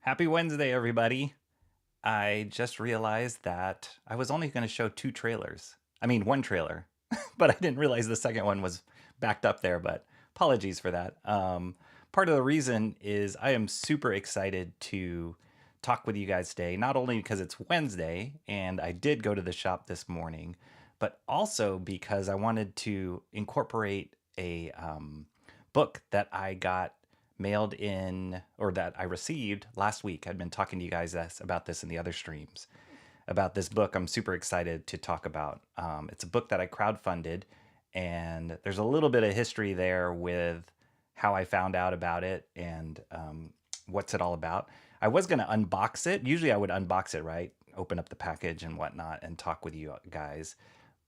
Happy Wednesday, everybody. I just realized that I was only going to show two trailers. I mean, one trailer, but I didn't realize the second one was backed up there, but apologies for that. Part of the reason is I am super excited to talk with you guys today, not only because it's Wednesday and I did go to the shop this morning, but also because I wanted to incorporate a book that I got mailed in or that I received last week. I'd been talking to you guys about this in the other streams about this book I'm super excited to talk about. It's a book that I crowdfunded, and there's a little bit of history there with how I found out about it and what's it all about. I was going to unbox it. Usually I would unbox it, right? Open up the package and whatnot and talk with you guys.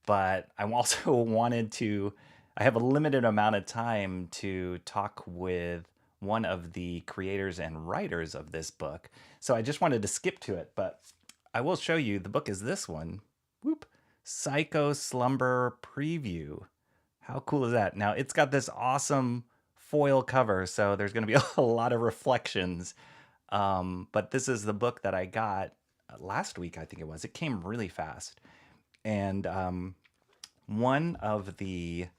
But I also wanted to, I have a limited amount of time to talk with one of the creators and writers of this book. So I just wanted to skip to it, but I will show you. The book is this one. Whoop. Psycho Slumber Preview. How cool is that? Now, it's got this awesome foil cover, so there's going to be a lot of reflections. But this is the book that I got last week, I think it was. It came really fast. And one of the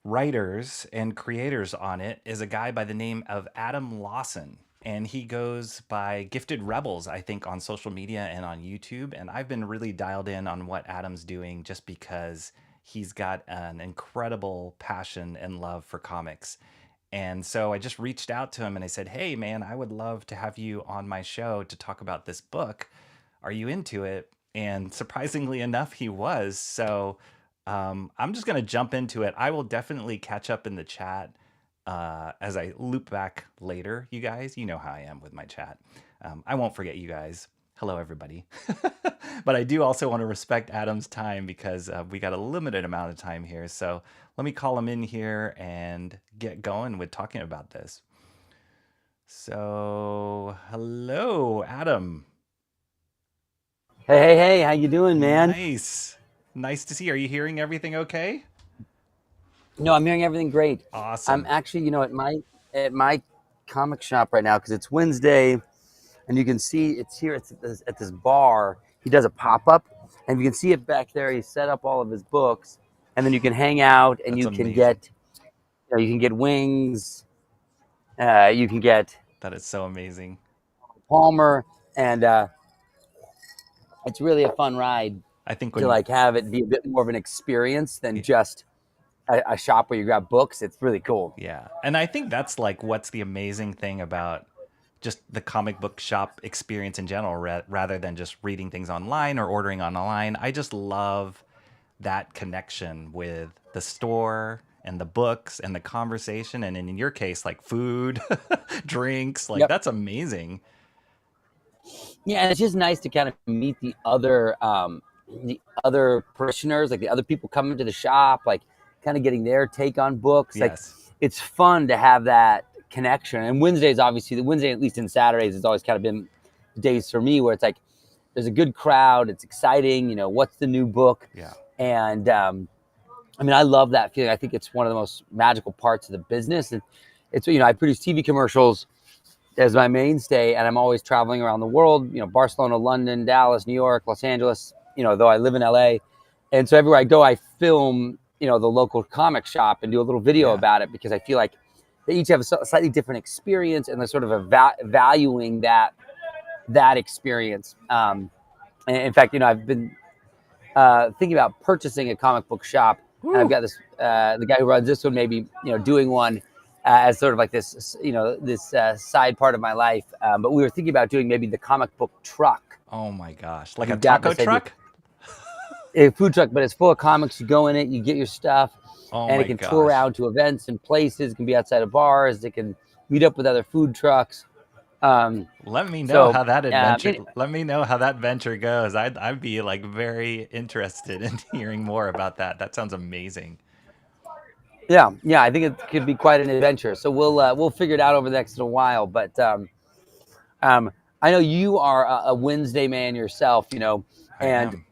writers and creators on it is a guy by the name of Adam Lawson. And he goes by Gifted Rebels, I think, on social media and on YouTube. And I've been really dialed in on what Adam's doing just because he's got an incredible passion and love for comics. And so I just reached out to him and I said, hey, man, I would love to have you on my show to talk about this book. Are you into it? And surprisingly enough, he was. So I'm just going to jump into it. I will definitely catch up in the chat as I loop back later, you guys. You know how I am with my chat. I won't forget you guys. Hello, everybody. But I do also want to respect Adam's time because we got a limited amount of time here. So let me call him in here and get going with talking about this. So, hello, Adam. Hey, how you doing, man? Nice. Nice to see you. Are you hearing everything okay? No, I'm hearing everything great. I'm Awesome. actually, at my comic shop right now because it's Wednesday, and you can see it's here. It's at this bar. He does a pop up, and you can see it back there. He set up all of his books, and then you can hang out, and That's you can amazing. get, you can get wings. You can get That is so amazing. Palmer, and it's really a fun ride I think to when like have it be a bit more of an experience than just a shop where you grab books. It's really cool. yeah. And I think that's like what's the amazing thing about just the comic book shop experience in general rather than just reading things online or ordering online. I just love that connection with the store and the books and the conversation and in your case like food, drinks, like Yep. that's amazing. Yeah, and it's just nice to kind of meet the other parishioners, like the other people coming to the shop, like kind of getting their take on books. Like Yes. it's fun to have that connection. And Wednesdays, obviously, the Wednesday, at least in Saturdays, has always kind of been days for me where it's like there's a good crowd, it's exciting. What's the new book? Yeah. And I mean, I love that feeling. I think it's one of the most magical parts of the business. And it's I produce TV commercials as my mainstay, and I'm always traveling around the world, Barcelona, London, Dallas, New York, Los Angeles, though I live in LA. And so everywhere I go, I film, the local comic shop and do a little video Yeah. about it because I feel like they each have a slightly different experience and they're sort of valuing that experience. And in fact, I've been thinking about purchasing a comic book shop, and I've Woo. got this the guy who runs this one maybe doing one as sort of like this this side part of my life. But we were thinking about doing maybe the comic book truck. Oh my gosh. Like Like a you've got taco this idea, truck? a food truck, but it's full of comics. You go in it, you get your stuff, Oh and it my can tour gosh. around to events and places. It can be outside of bars. It can meet up with other food trucks. Um, Let me know so how that adventure. anyway, Let me know how that venture goes. I'd be like very interested in hearing more about that. That sounds amazing. yeah, I think it could be quite an adventure. So we'll figure it out over the next little while. But Um, I know you are a Wednesday man yourself, I and am.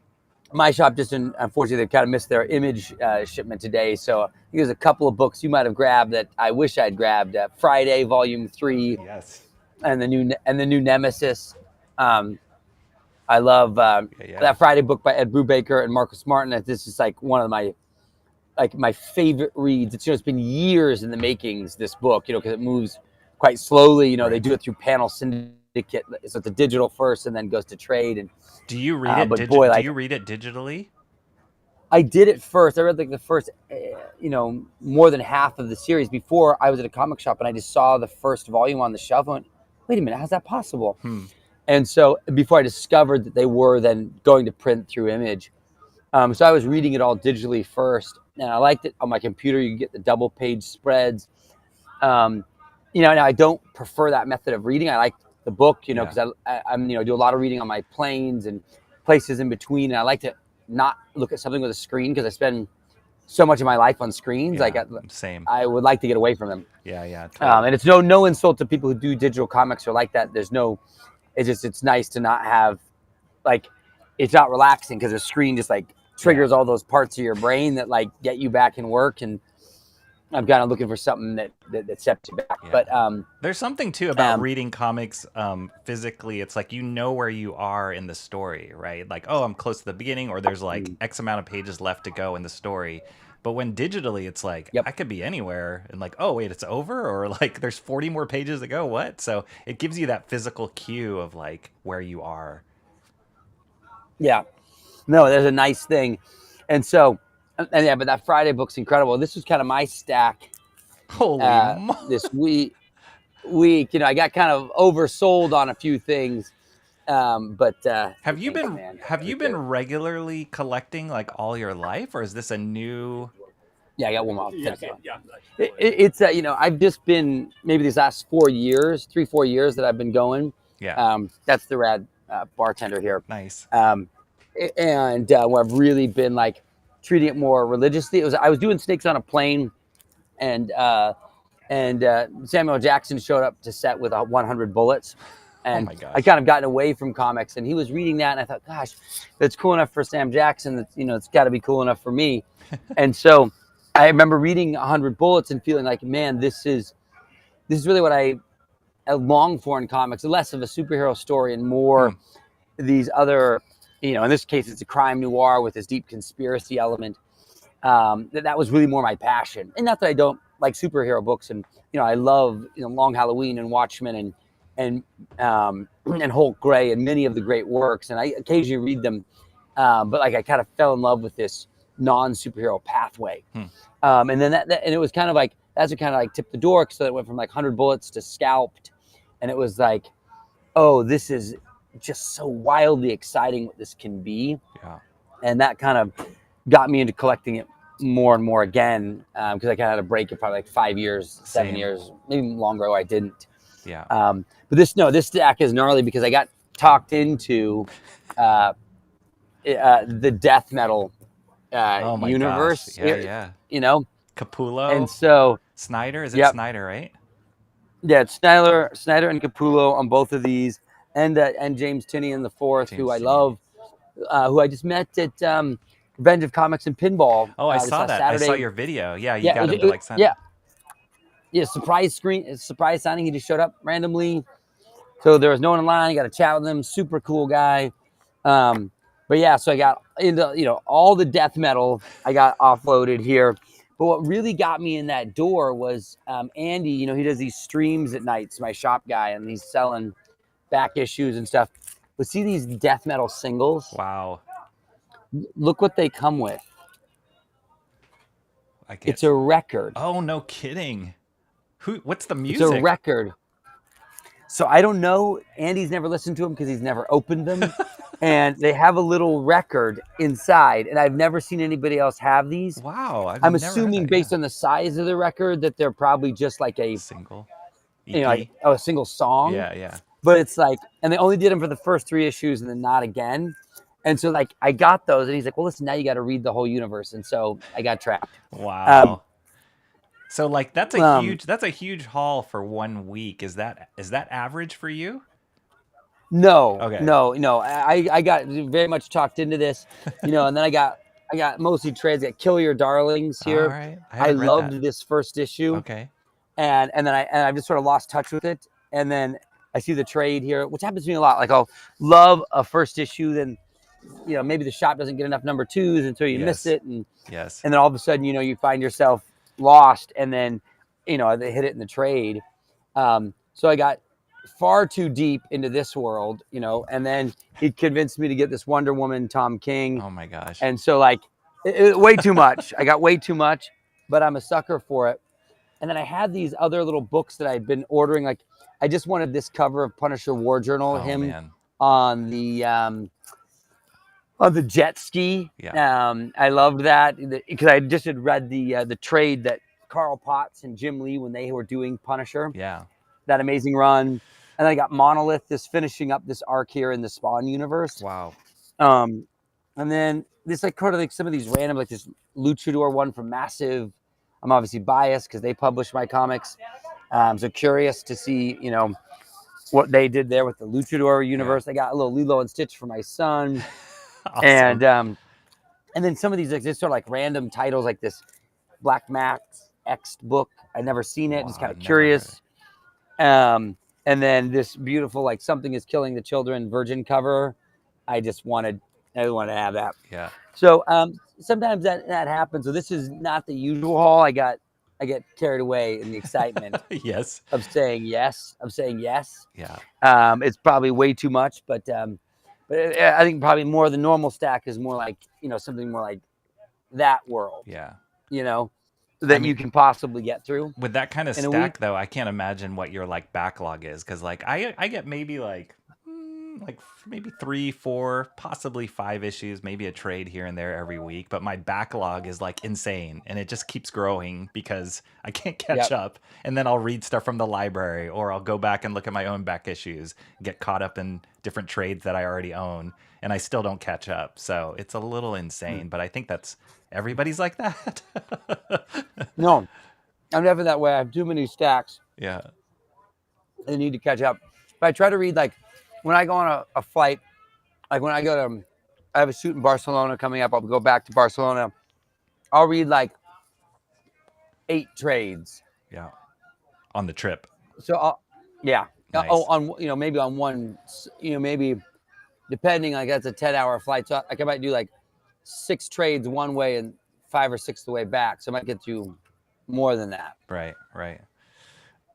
my shop just unfortunately they kind of missed their image shipment today. So I think there's a couple of books you might have grabbed that I wish I'd grabbed. Friday, Volume 3, Yes. and the new Nemesis. I love Yeah. that Friday book by Ed Brubaker and Marcus Martin. This is like one of my favorite reads. It's been years in the makings, this book, because it moves quite slowly. They Right. do it through Panel Syndicate, so it's a digital first and then goes to trade. And Do you read it but boy, do like you read it digitally? I did it first. I read like the first, more than half of the series before I was at a comic shop, and I just saw the first volume on the shelf. I went, wait a minute, how's that possible? And so before I discovered that they were then going to print through Image, so I was reading it all digitally first, and I liked it on my computer. You get the double page spreads. Now I don't prefer that method of reading. I like the book, because I'm do a lot of reading on my planes and places in between. And I like to not look at something with a screen because I spend so much of my life on screens. Yeah, same. I would like to get away from them. Yeah, totally. And it's no insult to people who do digital comics or like that. It's nice to not have, like, it's not relaxing because the screen just like triggers all those parts of your brain that like get you back in work. And I'm kind of looking for something that sets you back. Yeah. But there's something too about reading comics physically. It's like where you are in the story, right? Like, oh, I'm close to the beginning, or there's like X amount of pages left to go in the story. But when digitally, it's like I could be anywhere, and like, oh wait, it's over, or like there's 40 more pages to go. What? So it gives you that physical cue of like where you are. Yeah, no, there's a nice thing, and so. And yeah, but that Friday book's incredible. This was kind of my stack. Holy this week, I got kind of oversold on a few things. But have you been regularly collecting like all your life, or is this a new? Yeah, I got one more. It's I've just been maybe these last 4 years, 3-4 years that I've been going. Yeah. That's the rad bartender here. Nice. And where I've really been like treating it more religiously. I was doing Snakes on a Plane, and Samuel Jackson showed up to set with 100 bullets, and oh my gosh. I kind of gotten away from comics, and he was reading that, and I thought, gosh, that's cool enough for Sam Jackson. That it's got to be cool enough for me. And so I remember reading 100 bullets and feeling like, man, this is really what I long for in comics. Less of a superhero story and more these other. In this case, it's a crime noir with this deep conspiracy element. That was really more my passion. And not that I don't like superhero books, and I love Long Halloween and Watchmen and Hulk Gray and many of the great works, and I occasionally read them. But like I kind of fell in love with this non-superhero pathway, and then that and it was kind of like that's what kind of like tipped the door, so it went from like 100 bullets to Scalped, and it was like, oh, this is just so wildly exciting what this can be. Yeah. And that kind of got me into collecting it more and more again, because I kind of had a break of probably like 5 years, 7 years, maybe longer ago I didn't. Yeah. But this stack is gnarly because I got talked into the death metal universe. Gosh. Yeah. Capullo. And so Snyder, is it Snyder, right? Yeah, it's Snyder and Capullo on both of these. And James Tinian the fourth, who I love, who I just met at Revenge of Comics and Pinball. Oh, I saw that. Saturday. I saw your video. Yeah, you got him to like sign. Yeah, surprise signing. He just showed up randomly, so there was no one in line. I got to chat with him. Super cool guy. But yeah, so I got into all the death metal. I got offloaded here. But what really got me in that door was Andy. He does these streams at nights. My shop guy, and he's selling back issues and stuff. But see these death metal singles? Wow. Look what they come with. It's a record. Oh, no kidding. What's the music? It's a record. So I don't know. Andy's never listened to them because he's never opened them. And they have a little record inside. And I've never seen anybody else have these. Wow. I'm assuming based on the size of the record that they're probably just like a single. A single song. Yeah. But it's like, and they only did them for the first 3 issues and then not again. And so like I got those, and he's like, well, listen, now you got to read the whole universe. And so I got trapped. Wow. So like that's a huge haul for 1 week. Is that average for you? No. Okay. No. I got very much talked into this, and then I got mostly trades. I got Kill Your Darlings here. All right. I loved this first issue. Okay. And then I've just sort of lost touch with it. And then I see the trade here, which happens to me a lot. Like I'll love a first issue, then maybe the shop doesn't get enough number 2s until you miss Yes. it, and Yes. then all of a sudden, you find yourself lost, and then they hit it in the trade. So I got far too deep into this world, and then he convinced me to get this Wonder Woman Tom King. Oh my gosh. And so like way too much. I got way too much, but I'm a sucker for it. And then I had these other little books that I'd been ordering. Like I just wanted this cover of Punisher War Journal, Oh him man. on the jet ski. Yeah. I loved that because I just had read the trade that Carl Potts and Jim Lee, when they were doing Punisher, Yeah. that amazing run. And then I got Monolith, just finishing up this arc here in the Spawn universe. Wow. And then this like kind of like some of these random, like this Luchador one from Massive. I'm obviously biased because they published my comics. So curious to see, what they did there with the Luchador universe. I got a little Lilo and Stitch for my son. Awesome. And then some of these like just sort of like random titles, like this Black Max X book. I'd never seen it. Wow, Just kind of never curious. And then this beautiful like Something is Killing the Children Virgin cover. I wanted to have that. Yeah. So sometimes that happens. So this is not the usual haul. I get carried away in the excitement Yes. of saying yes. Yeah. It's probably way too much, but I think probably more the normal stack is more like something more like that world. Yeah. That you can possibly get through with that kind of in a week. stack, though. I can't imagine what your like backlog is, because like I get maybe like maybe 3, 4, possibly 5 issues, maybe a trade here and there every week, but my backlog is like insane, and it just keeps growing because I can't catch up. And then I'll read stuff from the library, or I'll go back and look at my own back issues, get caught up in different trades that I already own, and I still don't catch up. So it's a little insane, but I think that's everybody's like that. No, I'm never that way. I have too many stacks. Yeah. I need to catch up. But I try to read, like, when I go on a flight, like when I have a shoot in Barcelona coming up, I'll go back to Barcelona. I'll read like 8 trades. Yeah. On the trip. So Nice. on maybe on one, maybe depending, like that's a 10-hour flight. So I might do like 6 trades one way and 5 or 6 the way back. So I might get through more than that. Right.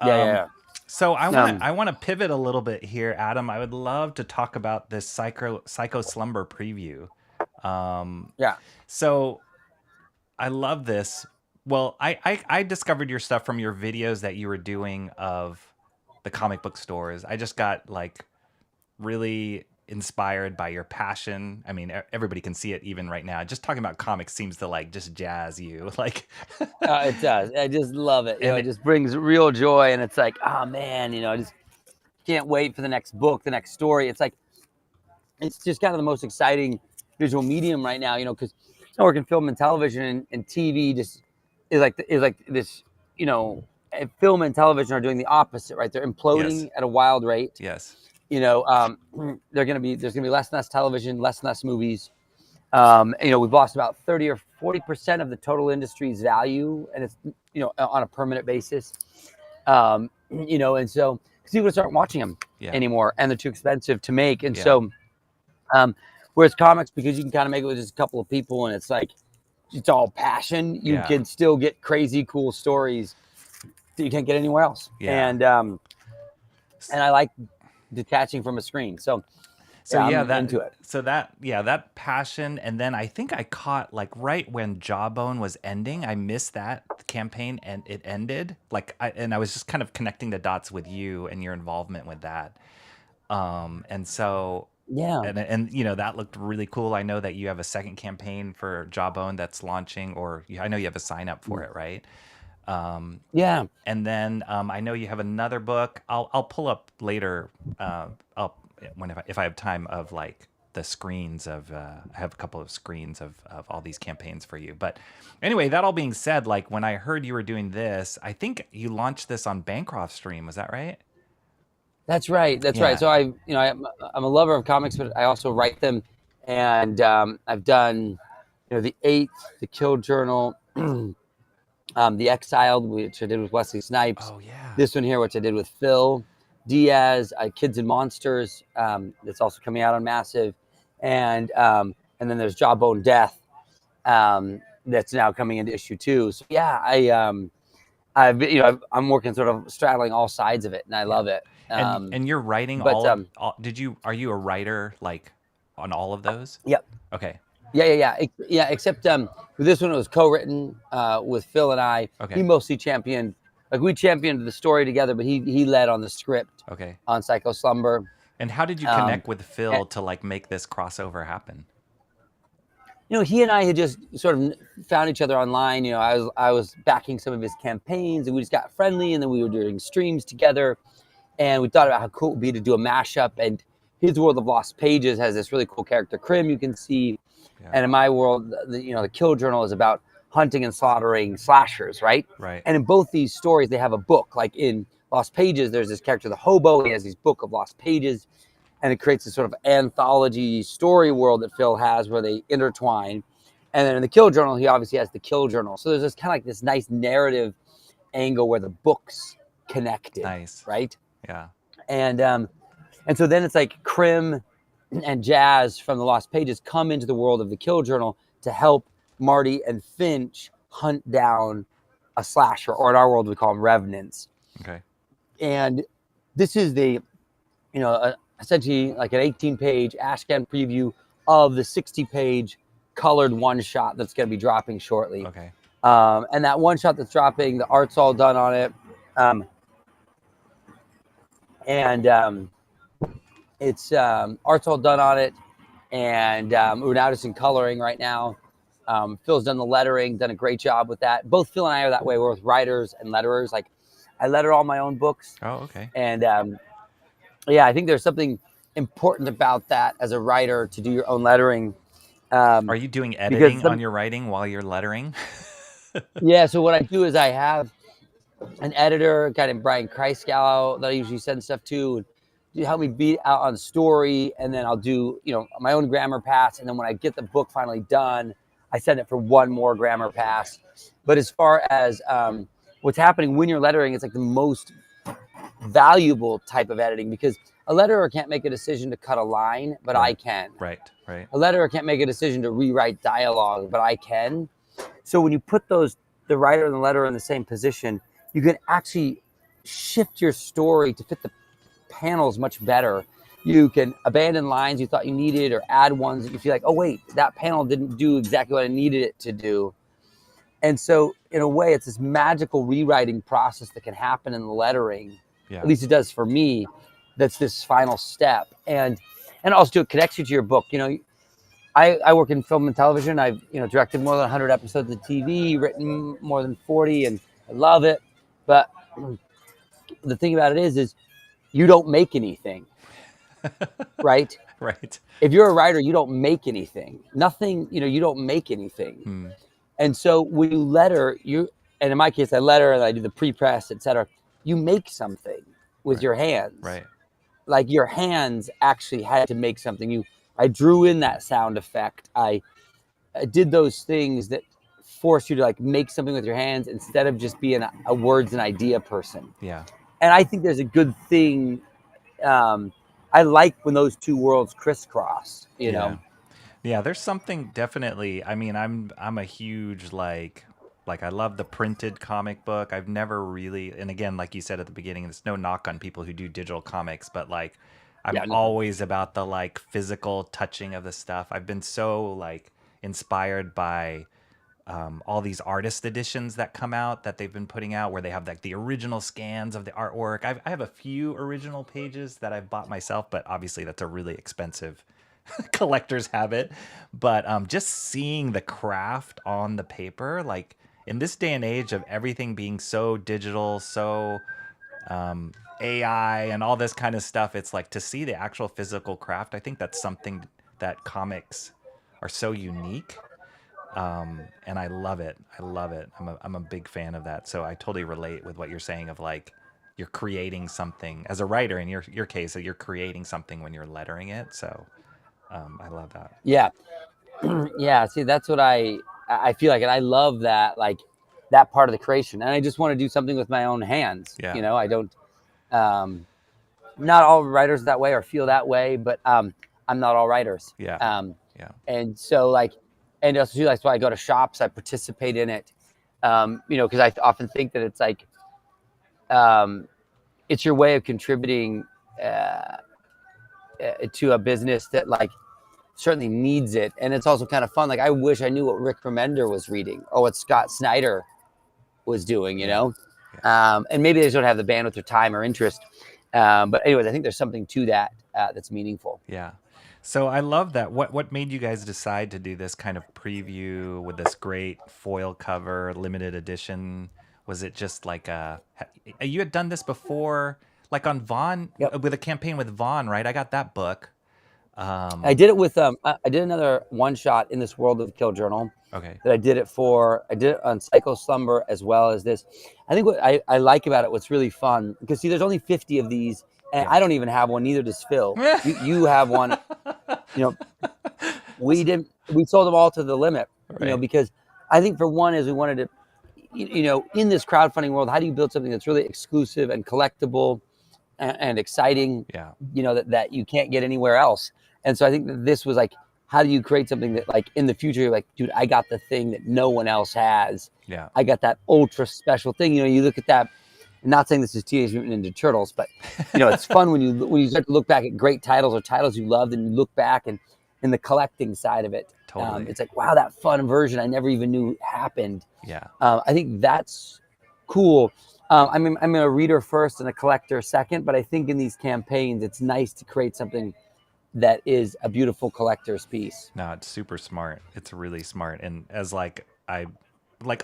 Yeah. So I want to pivot a little bit here, Adam. I would love to talk about this Psycho Slumber preview. So I love this. Well, I discovered your stuff from your videos that you were doing of the comic book stores. I just got like really inspired by your passion. I mean, everybody can see it even right now. Just talking about comics seems to like just jazz you. Like it does. I just love it. It just brings real joy, and it's like, oh man, I just can't wait for the next book, the next story. It's like, it's just kind of the most exciting visual medium right now, because I work in film and television, and TV just is like this, film and television are doing the opposite, right? They're imploding at a wild rate. Yes. There's gonna be less and less television, less and less movies. We've lost about 30 or 40% of the total industry's value, and it's on a permanent basis. And so people just aren't watching them anymore, and they're too expensive to make. And so, whereas comics, because you can kind of make it with just a couple of people, and it's like it's all passion, you can still get crazy cool stories that you can't get anywhere else. And I like detaching from a screen. So I'm into it. So that passion. And then I think I caught like right when Jawbone was ending, I missed that campaign and it ended. I was just kind of connecting the dots with you and your involvement with that. And so and that looked really cool. I know that you have a second campaign for Jawbone that's launching, or I know you have a sign up for it, right? And then I know you have another book. I'll pull up later. If I have time, of like the screens of I have a couple of screens of all these campaigns for you. But anyway, that all being said, like when I heard you were doing this, I think you launched this on Bancroft Stream. Was that right? That's right. Right. So I'm a lover of comics, but I also write them, and I've done the 8th, the Kill Journal. The Exiled, which I did with Wesley Snipes. Oh yeah. This one here, which I did with Phil Diaz, Kids and Monsters, that's also coming out on Massive, and then there's Jawbone Death, that's now coming into issue 2. So yeah, I'm working sort of straddling all sides of it, and I love it. And you're writing But are you a writer like on all of those? Yep. Okay. Yeah. Except with this one, it was co-written with Phil and I. Okay. He mostly championed, like we championed the story together, but he led on the script. Okay. On Slumber. And how did you connect with Phil to like make this crossover happen? He and I had just sort of found each other online. I was backing some of his campaigns, and we just got friendly, and then we were doing streams together, and we thought about how cool it would be to do a mashup. And his World of Lost Pages has this really cool character, Krim, you can see. Yeah. And in my world, the Kill Journal is about hunting and slaughtering slashers, right? Right. And in both these stories, they have a book. Like in Lost Pages, there's this character, the Hobo. He has his book of Lost Pages, and it creates this sort of anthology story world that Phil has where they intertwine. And then in the Kill Journal, he obviously has the Kill Journal. So there's this kind of like this nice narrative angle where the books connected. Nice. Right? Yeah. And so then it's like Krim and Jazz from the Lost Pages come into the world of the Kill Journal to help Marty and Finch hunt down a slasher, or in our world we call them revenants. Okay. And this is essentially like an 18-page Ashcan preview of the 60-page colored one-shot that's going to be dropping shortly. Okay. And that one-shot that's dropping, the art's all done on it. It's art's all done on it, and we're now just in coloring right now. Phil's done the lettering, done a great job with that. Both Phil and I are that way. We're both writers and letterers. Like, I letter all my own books. Oh, okay. And I think there's something important about that as a writer, to do your own lettering. Are you doing editing on your writing while you're lettering? Yeah. So what I do is I have an editor, a guy named Brian Kreisgau, that I usually send stuff to, and help me beat out on story, and then I'll do my own grammar pass, and then when I get the book finally done, I send it for one more grammar pass. But as far as what's happening when you're lettering, it's like the most valuable type of editing, because a letterer can't make a decision to cut a line, but right. I can. Right. A letterer can't make a decision to rewrite dialogue, but I can. So when you put the writer and the letterer in the same position, you can actually shift your story to fit the panels much better. You can abandon lines you thought you needed, or add ones that you feel like, oh wait, that panel didn't do exactly what I needed it to do. And so in a way, it's this magical rewriting process that can happen in the lettering. Yeah. At least it does for me. That's this final step. And also it connects you to your book. I work in film and television. I've directed more than 100 episodes of TV, written more than 40, and I love it. But the thing about it is you don't make anything, right? Right. If you're a writer, you don't make anything. Nothing, you don't make anything. And so when you letter, and in my case, I letter and I do the pre-press, etc. You make something with your hands. Right. Like your hands actually had to make something. I drew in that sound effect. I did those things that force you to like make something with your hands instead of just being a words and idea person. Yeah. And I think there's a good thing. I like when those two worlds crisscross, you know? Yeah, there's something definitely. I mean, I'm a huge like I love the printed comic book. I've never really, and again, like you said at the beginning, there's no knock on people who do digital comics, but like I'm always about the like physical touching of the stuff. I've been so like inspired by all these artist editions that come out that they've been putting out, where they have like the original scans of the artwork. I have a few original pages that I've bought myself, but obviously that's a really expensive collector's habit. But just seeing the craft on the paper, like in this day and age of everything being so digital, so AI and all this kind of stuff, it's like to see the actual physical craft. I think that's something that comics are so unique. And I love it. I'm a big fan of that. So I totally relate with what you're saying of like, you're creating something as a writer in your case, that you're creating something when you're lettering it. So I love that. Yeah. Yeah. See, that's what I feel like. And I love that, like that part of the creation. And I just want to do something with my own hands. Yeah. I don't, not all writers are that way or feel that way, but I'm not all writers. Yeah. Yeah. And so like, and also too, that's why I go to shops, I participate in it. Because I often think that it's like, it's your way of contributing to a business that like certainly needs it. And it's also kind of fun. Like I wish I knew what Rick Remender was reading or what Scott Snyder was doing, you know? And maybe they just don't have the bandwidth or time or interest. But anyways, I think there's something to that that's meaningful. Yeah. So I love that. What made you guys decide to do this kind of preview with this great foil cover, limited edition? Was it just like you had done this before, like on Vaughn, Yep. with a campaign with Vaughn, right? I got that book. I did it with I did another one shot in this World of Kill journal. Okay. That I did it on Slumber as well as this. I think what I like about it, what's really fun, because see, there's only 50 of these, and I don't even have one. Neither does Phil. You have one. We sold them all to the limit. Right. Because I think for one is we wanted to, in this crowdfunding world, how do you build something that's really exclusive and collectible and exciting? Yeah. That you can't get anywhere else. And so I think that this was like, how do you create something that like in the future, you're like, dude, I got the thing that no one else has. Yeah. I got that ultra special thing. You look at that, I'm not saying this is Teenage Mutant Ninja Turtles, but it's fun when you start to look back at great titles or titles you loved and you look back and in the collecting side of it. Totally. It's like, wow, that fun version I never even knew happened. Yeah. I think that's cool. I'm a reader first and a collector second, but I think in these campaigns, it's nice to create something that is a beautiful collector's piece. No, it's super smart. It's really smart. And as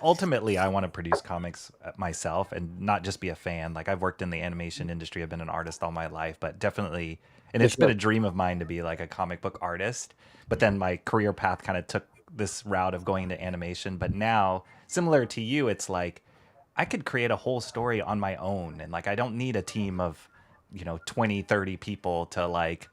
ultimately I want to produce comics myself and not just be a fan. Like I've worked in the animation industry. I've been an artist all my life, but definitely, and it's been a dream of mine to be like a comic book artist. But then my career path kind of took this route of going into animation. But now, similar to you, it's like I could create a whole story on my own. And like, I don't need a team of, 20, 30 people to like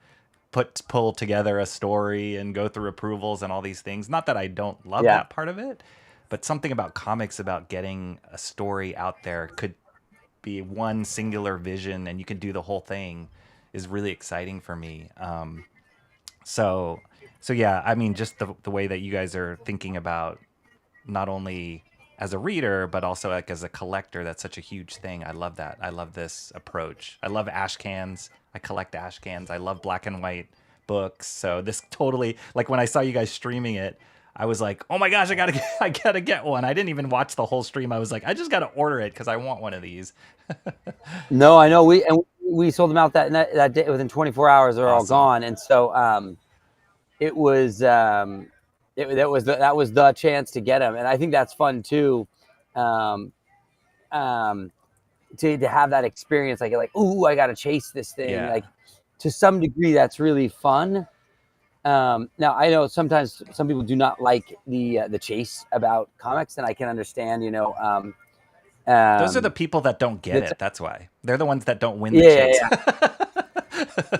pull together a story and go through approvals and all these things. Not that I don't love that part of it, but something about comics, about getting a story out there, could be one singular vision and you can do the whole thing, is really exciting for me. So yeah, I mean, just the way that you guys are thinking about not only as a reader, but also like as a collector, that's such a huge thing. I love that. I love this approach. I love Ashcans. I collect Ashcans. I love black and white books. So this totally, like when I saw you guys streaming it, I was like, oh my gosh, I gotta get one. I didn't even watch the whole stream. I was like, I just gotta order it because I want one of these. No, I know we sold them out that day within 24 hours. They're all gone, and so it was that was the chance to get them, and I think that's fun too. To have that experience, like, ooh, I got to chase this thing. Yeah. Like to some degree, that's really fun. Now I know sometimes some people do not like the chase about comics, and I can understand. Those are the people that don't get it. That's why they're the ones that don't win the chase.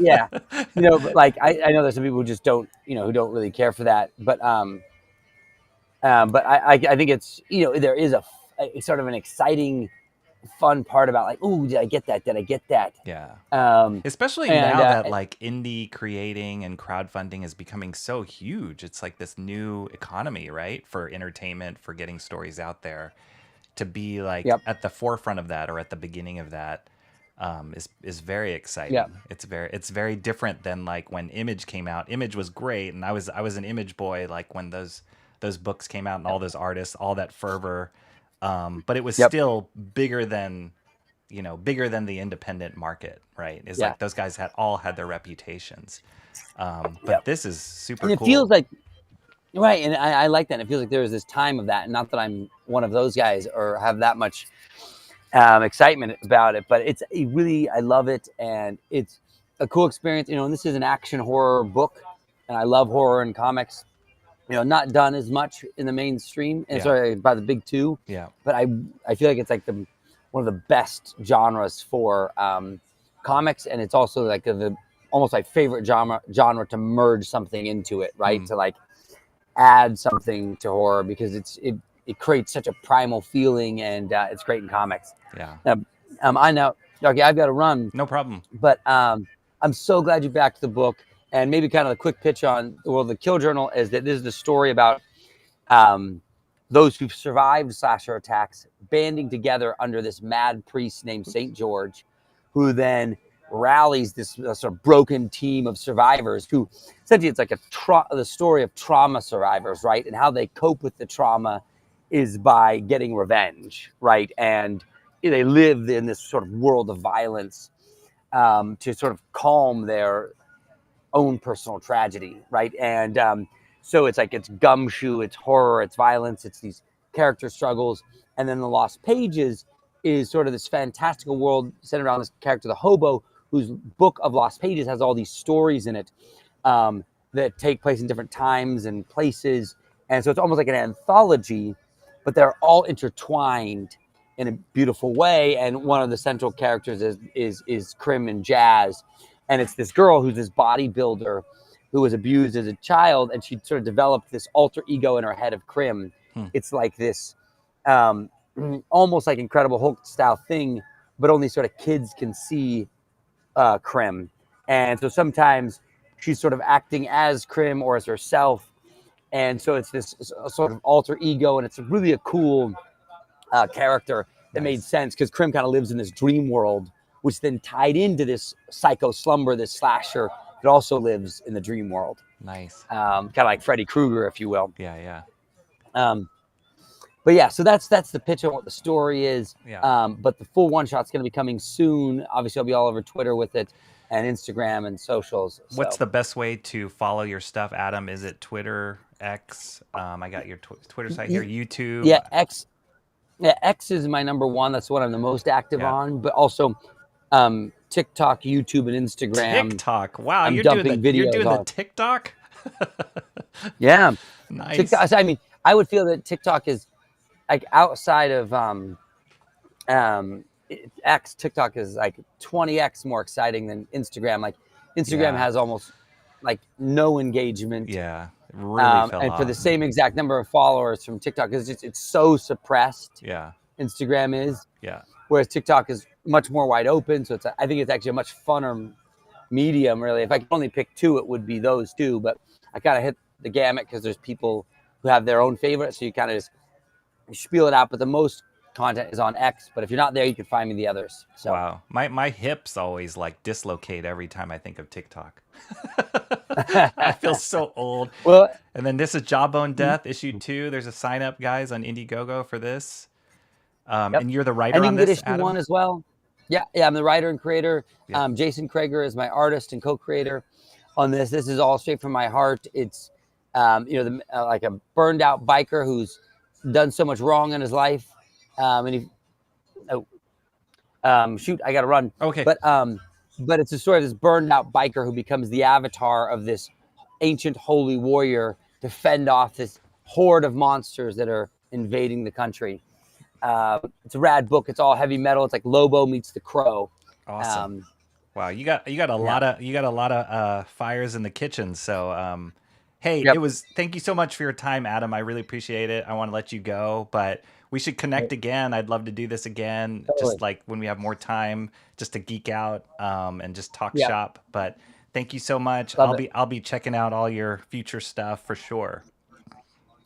Yeah. But like I know there's some people who just don't, who don't really care for that. But I think it's, there is a sort of an exciting, fun part about like, ooh, did I get that? Did I get that? Yeah. Especially now that like indie creating and crowdfunding is becoming so huge. It's like this new economy, right? For entertainment, for getting stories out there. To be like at the forefront of that or at the beginning of that is very exciting. Yeah. It's very different than like when Image came out. Image was great, and I was an Image boy like when those books came out and all those artists, all that fervor. But it was still bigger than the independent market, right? It's like those guys had their reputations. But this is super and cool. It feels like right, and I like that. It feels like there was this time of that, and not that I'm one of those guys or have that much excitement about it, but I love it, and it's a cool experience. And this is an action horror book, and I love horror and comics. Not done as much in the mainstream, and sorry, by the big two. Yeah. But I feel like it's like one of the best genres for comics, and it's also like almost my favorite genre to merge something into it, right? To like add something to horror, because it creates such a primal feeling, and it's great in comics. Yeah. I know Okay, I've got to run, No problem. but I'm so glad you backed the book. And maybe kind of the quick pitch on the World of the Kill Journal is that this is the story about those who've survived slasher attacks banding together under this mad priest named St. George, who then rallies this sort of broken team of survivors who essentially it's like the story of trauma survivors, right? And how they cope with the trauma is by getting revenge, right? And they live in this sort of world of violence to sort of calm their own personal tragedy, right? And so it's like it's gumshoe, it's horror, it's violence, it's these character struggles, and then the Lost Pages is sort of this fantastical world centered around this character, the hobo, whose book of Lost Pages has all these stories in it that take place in different times and places, and so it's almost like an anthology, but they're all intertwined in a beautiful way. And one of the central characters is Krim and Jazz, and it's this girl who's this bodybuilder who was abused as a child, and she sort of developed this alter ego in her head of Krim. It's like this almost like Incredible Hulk style thing, but only sort of kids can see Krim. And so sometimes she's sort of acting as Krim or as herself. And so it's this sort of alter ego, and it's really a cool character that made sense because Krim kind of lives in this dream world, which then tied into this psycho Slumber, this slasher that also lives in the dream world. Nice. Kind of like Freddy Krueger, if you will. Yeah. But yeah, so that's the pitch on what the story is. Yeah. But the full one shot's going to be coming soon. Obviously, I'll be all over Twitter with it and Instagram and socials. What's the best way to follow your stuff, Adam? Is it Twitter, X? I got your Twitter site here, YouTube. Yeah, X. Yeah, X is my number one. That's what I'm the most active on. But also TikTok, YouTube, and Instagram. TikTok. Wow, I'm you're dumping doing videos the TikTok? Yeah. Nice. TikTok, I mean, I would feel that TikTok is like outside of X, TikTok is like 20x more exciting than Instagram. Like Instagram has almost like no engagement. Yeah, it really fell and off. for the same exact number of followers from TikTok, it's so suppressed. Yeah. Instagram is. Yeah. Whereas TikTok is much more wide open. So I think it's actually a much funner medium, really. If I could only pick two, it would be those two. But I kind of hit the gamut because there's people who have their own favorites. So you kind of just spiel it out. But the most content is on X. But if you're not there, you can find me the others. So. Wow. My hips always like dislocate every time I think of TikTok. I feel so old. Well, and then this is Jawbone Death, issue 2. There's a sign up, guys, on Indiegogo for this. And you're the writer on this, and you can get issue Adam? 1 as well. Yeah, I'm the writer and creator. Yeah. Jason Krager is my artist and co-creator on this. This is all straight from my heart. It's like a burned out biker who's done so much wrong in his life, and shoot, I gotta run. Okay. But it's a story of this burned out biker who becomes the avatar of this ancient holy warrior to fend off this horde of monsters that are invading the country. It's a rad book. It's all heavy metal. It's like Lobo meets the Crow. Awesome. Wow, you got a lot of fires in the kitchen. So hey, it was thank you so much for your time, Adam. I really appreciate it. I want to let you go, but we should connect again. I'd love to do this again, just like when we have more time, just to geek out and just talk shop. But thank you so much. I'll be checking out all your future stuff for sure.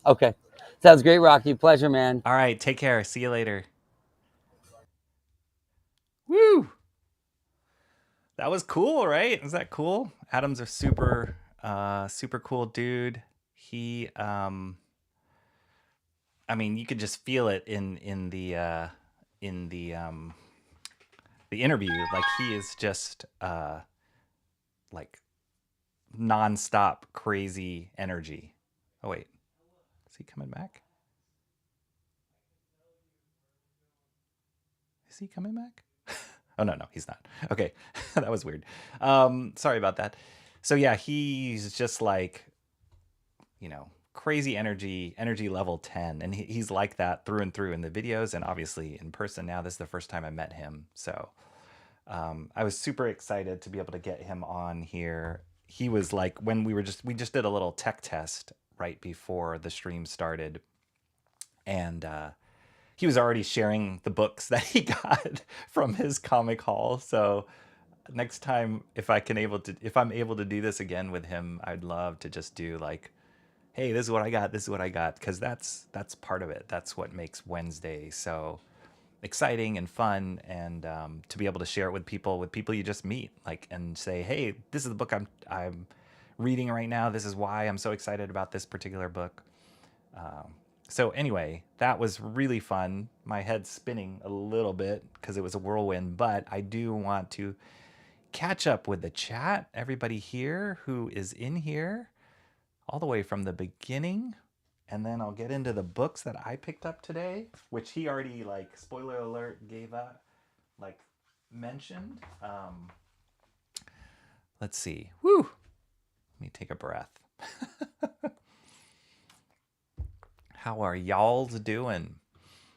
Okay. Sounds great, Rocky. Pleasure, man. All right, take care. See you later. Woo! That was cool, right? Is that cool? Adam's a super cool dude. He I mean, you could just feel it in the interview. Like he is just like nonstop crazy energy. Oh wait. Is he coming back? Is he coming back? Oh, no, he's not. Okay, that was weird. Sorry about that. So yeah, he's just like, crazy energy level 10. And he's like that through and through in the videos and obviously in person now. This is the first time I met him. So I was super excited to be able to get him on here. He was like, when we just did a little tech test right before the stream started. And he was already sharing the books that he got from his comic haul. So next time, if I'm able to do this again with him, I'd love to just do like, hey, this is what I got, this is what I got, because that's part of it. That's what makes Wednesday so exciting and fun, and to be able to share it with people you just meet, like, and say, hey, this is the book I'm reading right now. This is why I'm so excited about this particular book. So anyway, that was really fun. My head's spinning a little bit because it was a whirlwind, but I do want to catch up with the chat. Everybody here who is in here all the way from the beginning. And then I'll get into the books that I picked up today, which he already, like, spoiler alert, gave up, like, mentioned. Let's see. Whew. Let me take a breath. How are y'all's doing?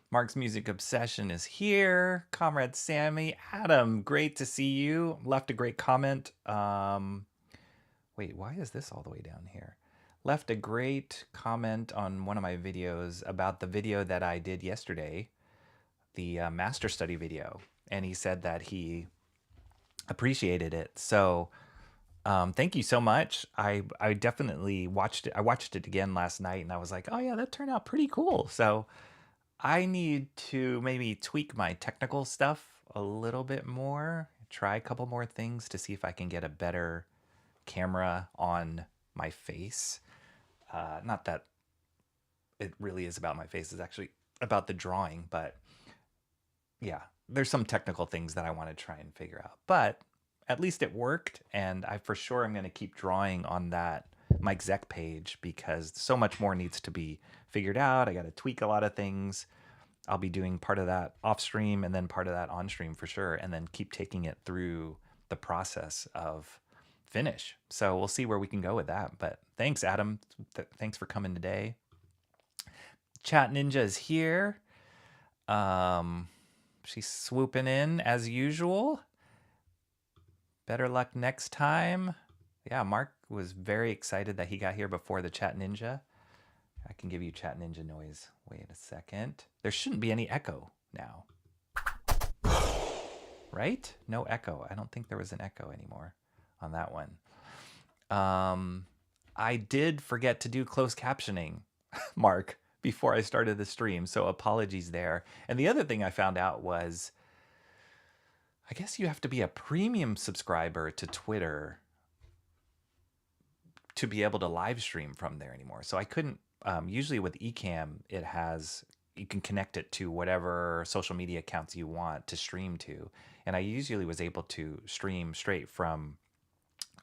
Mark's Music Obsession is here. Comrade Sammy, Adam, great to see you. Left a great comment. Wait, why is this all the way down here? Left a great comment on one of my videos about the video that I did yesterday, the master study video, and he said that he appreciated it. So thank you so much. I definitely watched it. I watched it again last night, and I was like, oh yeah, that turned out pretty cool. So I need to maybe tweak my technical stuff a little bit more, try a couple more things to see if I can get a better camera on my face. Not that it really is about my face, it's actually about the drawing, but yeah, there's some technical things that I want to try and figure out. But at least it worked, and I for sure am going to keep drawing on that Mike Zeck page because so much more needs to be figured out. I got to tweak a lot of things. I'll be doing part of that off stream and then part of that on stream for sure, and then keep taking it through the process of finish. So we'll see where we can go with that. But thanks, Adam. Thanks for coming today. Chat Ninja is here. She's swooping in as usual. Better luck next time. Yeah, Mark was very excited that he got here before the Chat Ninja. I can give you Chat Ninja noise. Wait a second. There shouldn't be any echo now. Right? No echo. I don't think there was an echo anymore on that one. I did forget to do closed captioning, Mark, before I started the stream, so apologies there. And the other thing I found out was, I guess you have to be a premium subscriber to Twitter to be able to live stream from there anymore. So I couldn't, usually with Ecamm, you can connect it to whatever social media accounts you want to stream to. And I usually was able to stream straight from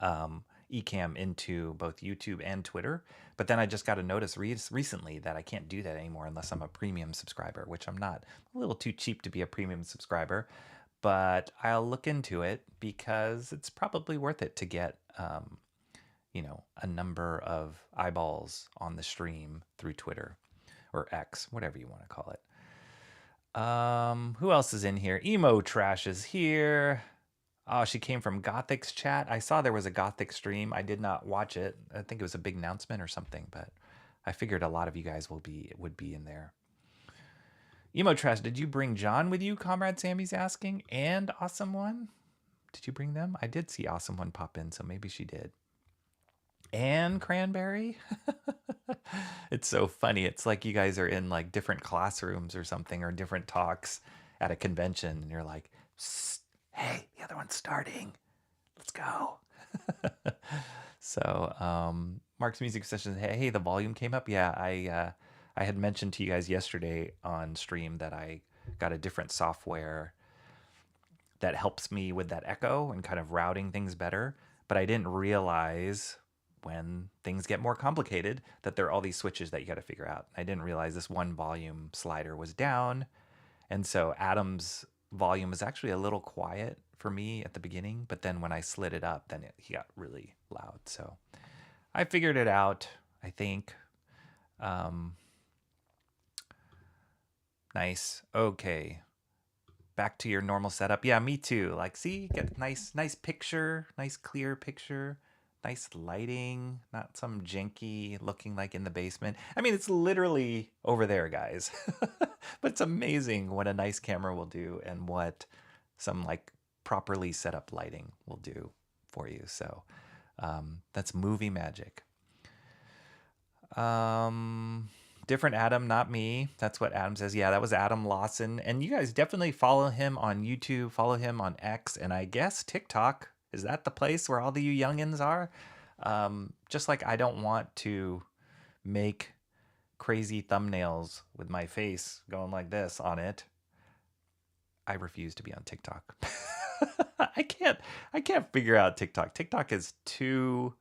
Ecamm into both YouTube and Twitter. But then I just got a notice recently that I can't do that anymore unless I'm a premium subscriber, which I'm not. I'm a little too cheap to be a premium subscriber, but I'll look into it because it's probably worth it to get, a number of eyeballs on the stream through Twitter or X, whatever you want to call it. Who else is in here? Emo Trash is here. Oh, she came from Gothic's chat. I saw there was a Gothic stream. I did not watch it. I think it was a big announcement or something, but I figured a lot of you guys would be in there. Emo Trash, did you bring John with you? Comrade Sammy's asking. And Awesome One? Did you bring them? I did see Awesome One pop in, so maybe she did. And Cranberry? It's so funny. It's like you guys are in like different classrooms or something, or different talks at a convention, and you're like, hey, the other one's starting. Let's go. So, Mark's Music Session, hey, the volume came up. Yeah, I had mentioned to you guys yesterday on stream that I got a different software that helps me with that echo and kind of routing things better. But I didn't realize when things get more complicated that there are all these switches that you got to figure out. I didn't realize this one volume slider was down. And so Adam's volume was actually a little quiet for me at the beginning, but then when I slid it up, then he got really loud. So I figured it out, I think. Nice. Okay. Back to your normal setup. Yeah, me too. Like, see, get nice picture, nice clear picture. nice lighting, not some janky looking like in the basement. I mean, it's literally over there, guys. But it's amazing what a nice camera will do and what some like properly set up lighting will do for you. So that's movie magic. Different Adam, not me. That's what Adam says. Yeah, that was Adam Lawson. And you guys definitely follow him on YouTube, follow him on X, and I guess TikTok. Is that the place where all the you youngins are? Just like I don't want to make crazy thumbnails with my face going like this on it. I refuse to be on TikTok. I can't figure out TikTok. TikTok is too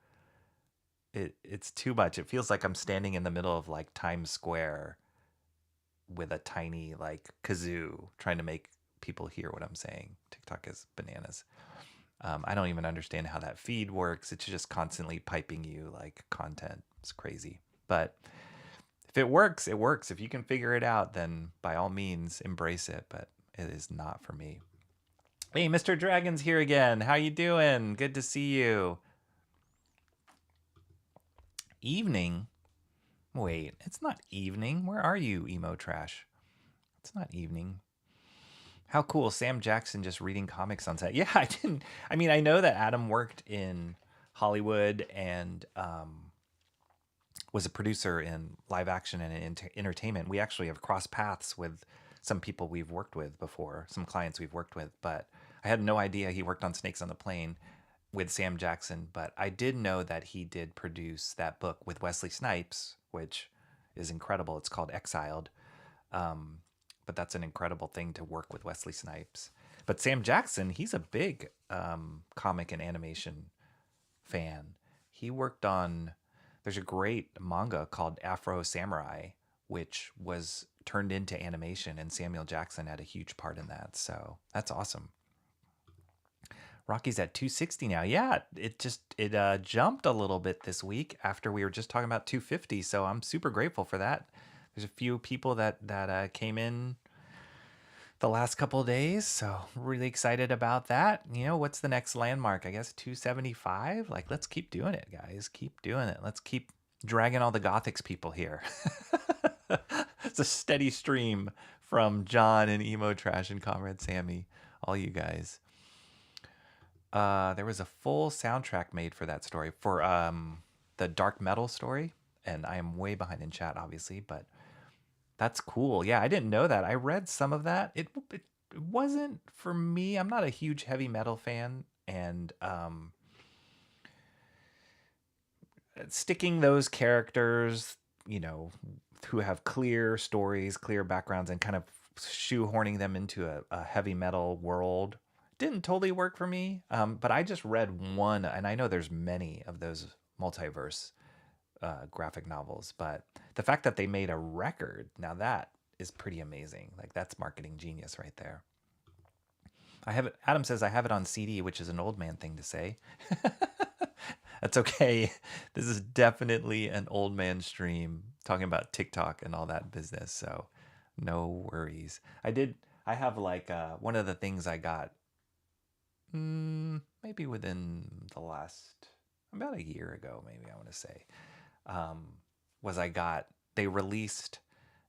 it's too much. It feels like I'm standing in the middle of like Times Square with a tiny like kazoo trying to make people hear what I'm saying. TikTok is bananas. I don't even understand how that feed works. It's just constantly piping you like content. It's crazy. But if it works, it works. If you can figure it out, then by all means embrace it. But it is not for me. Hey, Mr. Dragon's here again. How you doing? Good to see you. Evening? Wait, it's not evening. Where are you, emo trash? It's not evening. How cool. Sam Jackson just reading comics on set. Yeah, I didn't. I mean, I know that Adam worked in Hollywood and was a producer in live action and in entertainment. We actually have crossed paths with some people we've worked with before, some clients we've worked with, but I had no idea he worked on Snakes on the Plane with Sam Jackson. But I did know that he did produce that book with Wesley Snipes, which is incredible. It's called Exiled. But that's an incredible thing to work with Wesley Snipes. But Sam Jackson, he's a big comic and animation fan. He worked on, there's a great manga called Afro Samurai, which was turned into animation, and Samuel Jackson had a huge part in that. So that's awesome. Rocky's at 260 now. Yeah, it jumped a little bit this week after we were just talking about 250. So I'm super grateful for that. There's a few people that came in the last couple of days, so really excited about that. You know, what's the next landmark? I guess 275. Like, let's keep doing it, guys. Keep doing it. Let's keep dragging all the Gothics people here. It's a steady stream from John and Emo Trash and Comrade Sammy, all you guys. There was a full soundtrack made for that story, for the dark metal story, and I am way behind in chat, obviously, but that's cool. Yeah, I didn't know that. I read some of that. It wasn't for me. I'm not a huge heavy metal fan, and sticking those characters, you know, who have clear stories, clear backgrounds, and kind of shoehorning them into a heavy metal world didn't totally work for me. But I just read one, and I know there's many of those multiverse graphic novels, but the fact that they made a record, now that is pretty amazing. Like, that's marketing genius right there. I have it. Adam says I have it on CD, which is an old man thing to say. That's okay. This is definitely an old man stream talking about TikTok and all that business. So no worries. I have like one of the things I got maybe within the last, about a year ago, maybe I want to say, they released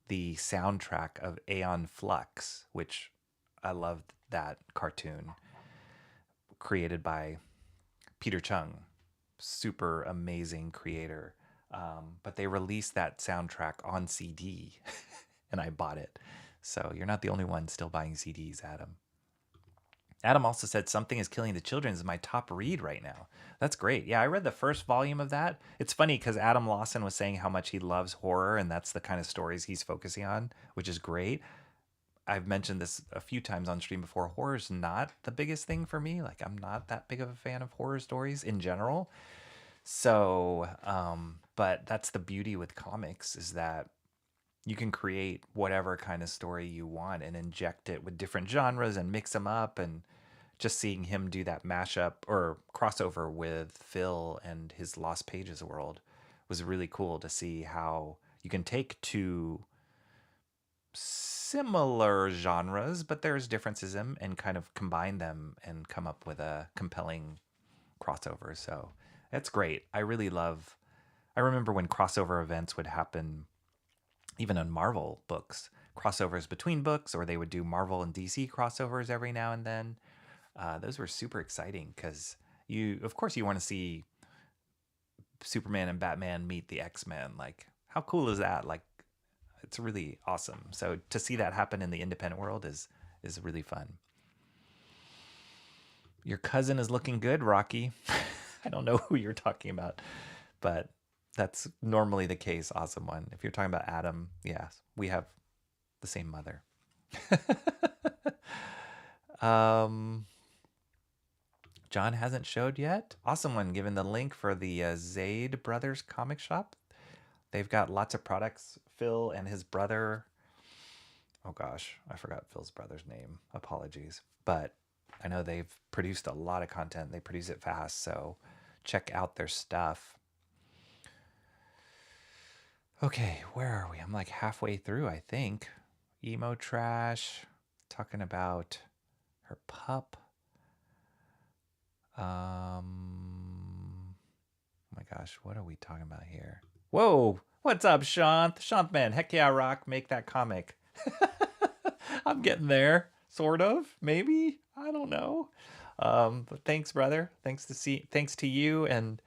the soundtrack of Aeon Flux, which I loved that cartoon, created by Peter Chung, super amazing creator. But they released that soundtrack on CD, and I bought it. So you're not the only one still buying CDs, Adam. Adam also said Something is Killing the Children is my top read right now. That's great. Yeah, I read the first volume of that. It's funny because Adam Lawson was saying how much he loves horror, and that's the kind of stories he's focusing on, which is great. I've mentioned this a few times on stream before. Horror's not the biggest thing for me. Like, I'm not that big of a fan of horror stories in general. So, but that's the beauty with comics, is that you can create whatever kind of story you want and inject it with different genres and mix them up. And just seeing him do that mashup or crossover with Phil and his Lost Pages world was really cool to see how you can take two similar genres, but there's differences in them, and kind of combine them and come up with a compelling crossover. So It's great. I really love. I remember when crossover events would happen, even on Marvel books, crossovers between books, or they would do Marvel and DC crossovers every now and then. Those were super exciting because of course, you want to see Superman and Batman meet the X-Men. Like, how cool is that? Like, it's really awesome. So to see that happen in the independent world is really fun. Your cousin is looking good, Rocky. I don't know who you're talking about, but that's normally the case. Awesome one. If you're talking about Adam, yes, we have the same mother. um, John hasn't showed yet. Awesome one. Given the link for the Zaid Brothers comic shop, they've got lots of products. Phil and his brother. Oh gosh, I forgot Phil's brother's name. Apologies, but I know they've produced a lot of content. They produce it fast, so check out their stuff. Okay, where are we? I'm like halfway through, I think. Emo Trash, talking about her pup. Oh my gosh, what are we talking about here? Whoa, what's up, Shanth? Shanth man, heck yeah, rock, make that comic. I'm getting there, sort of, maybe. I don't know. But thanks, brother. Thanks to you and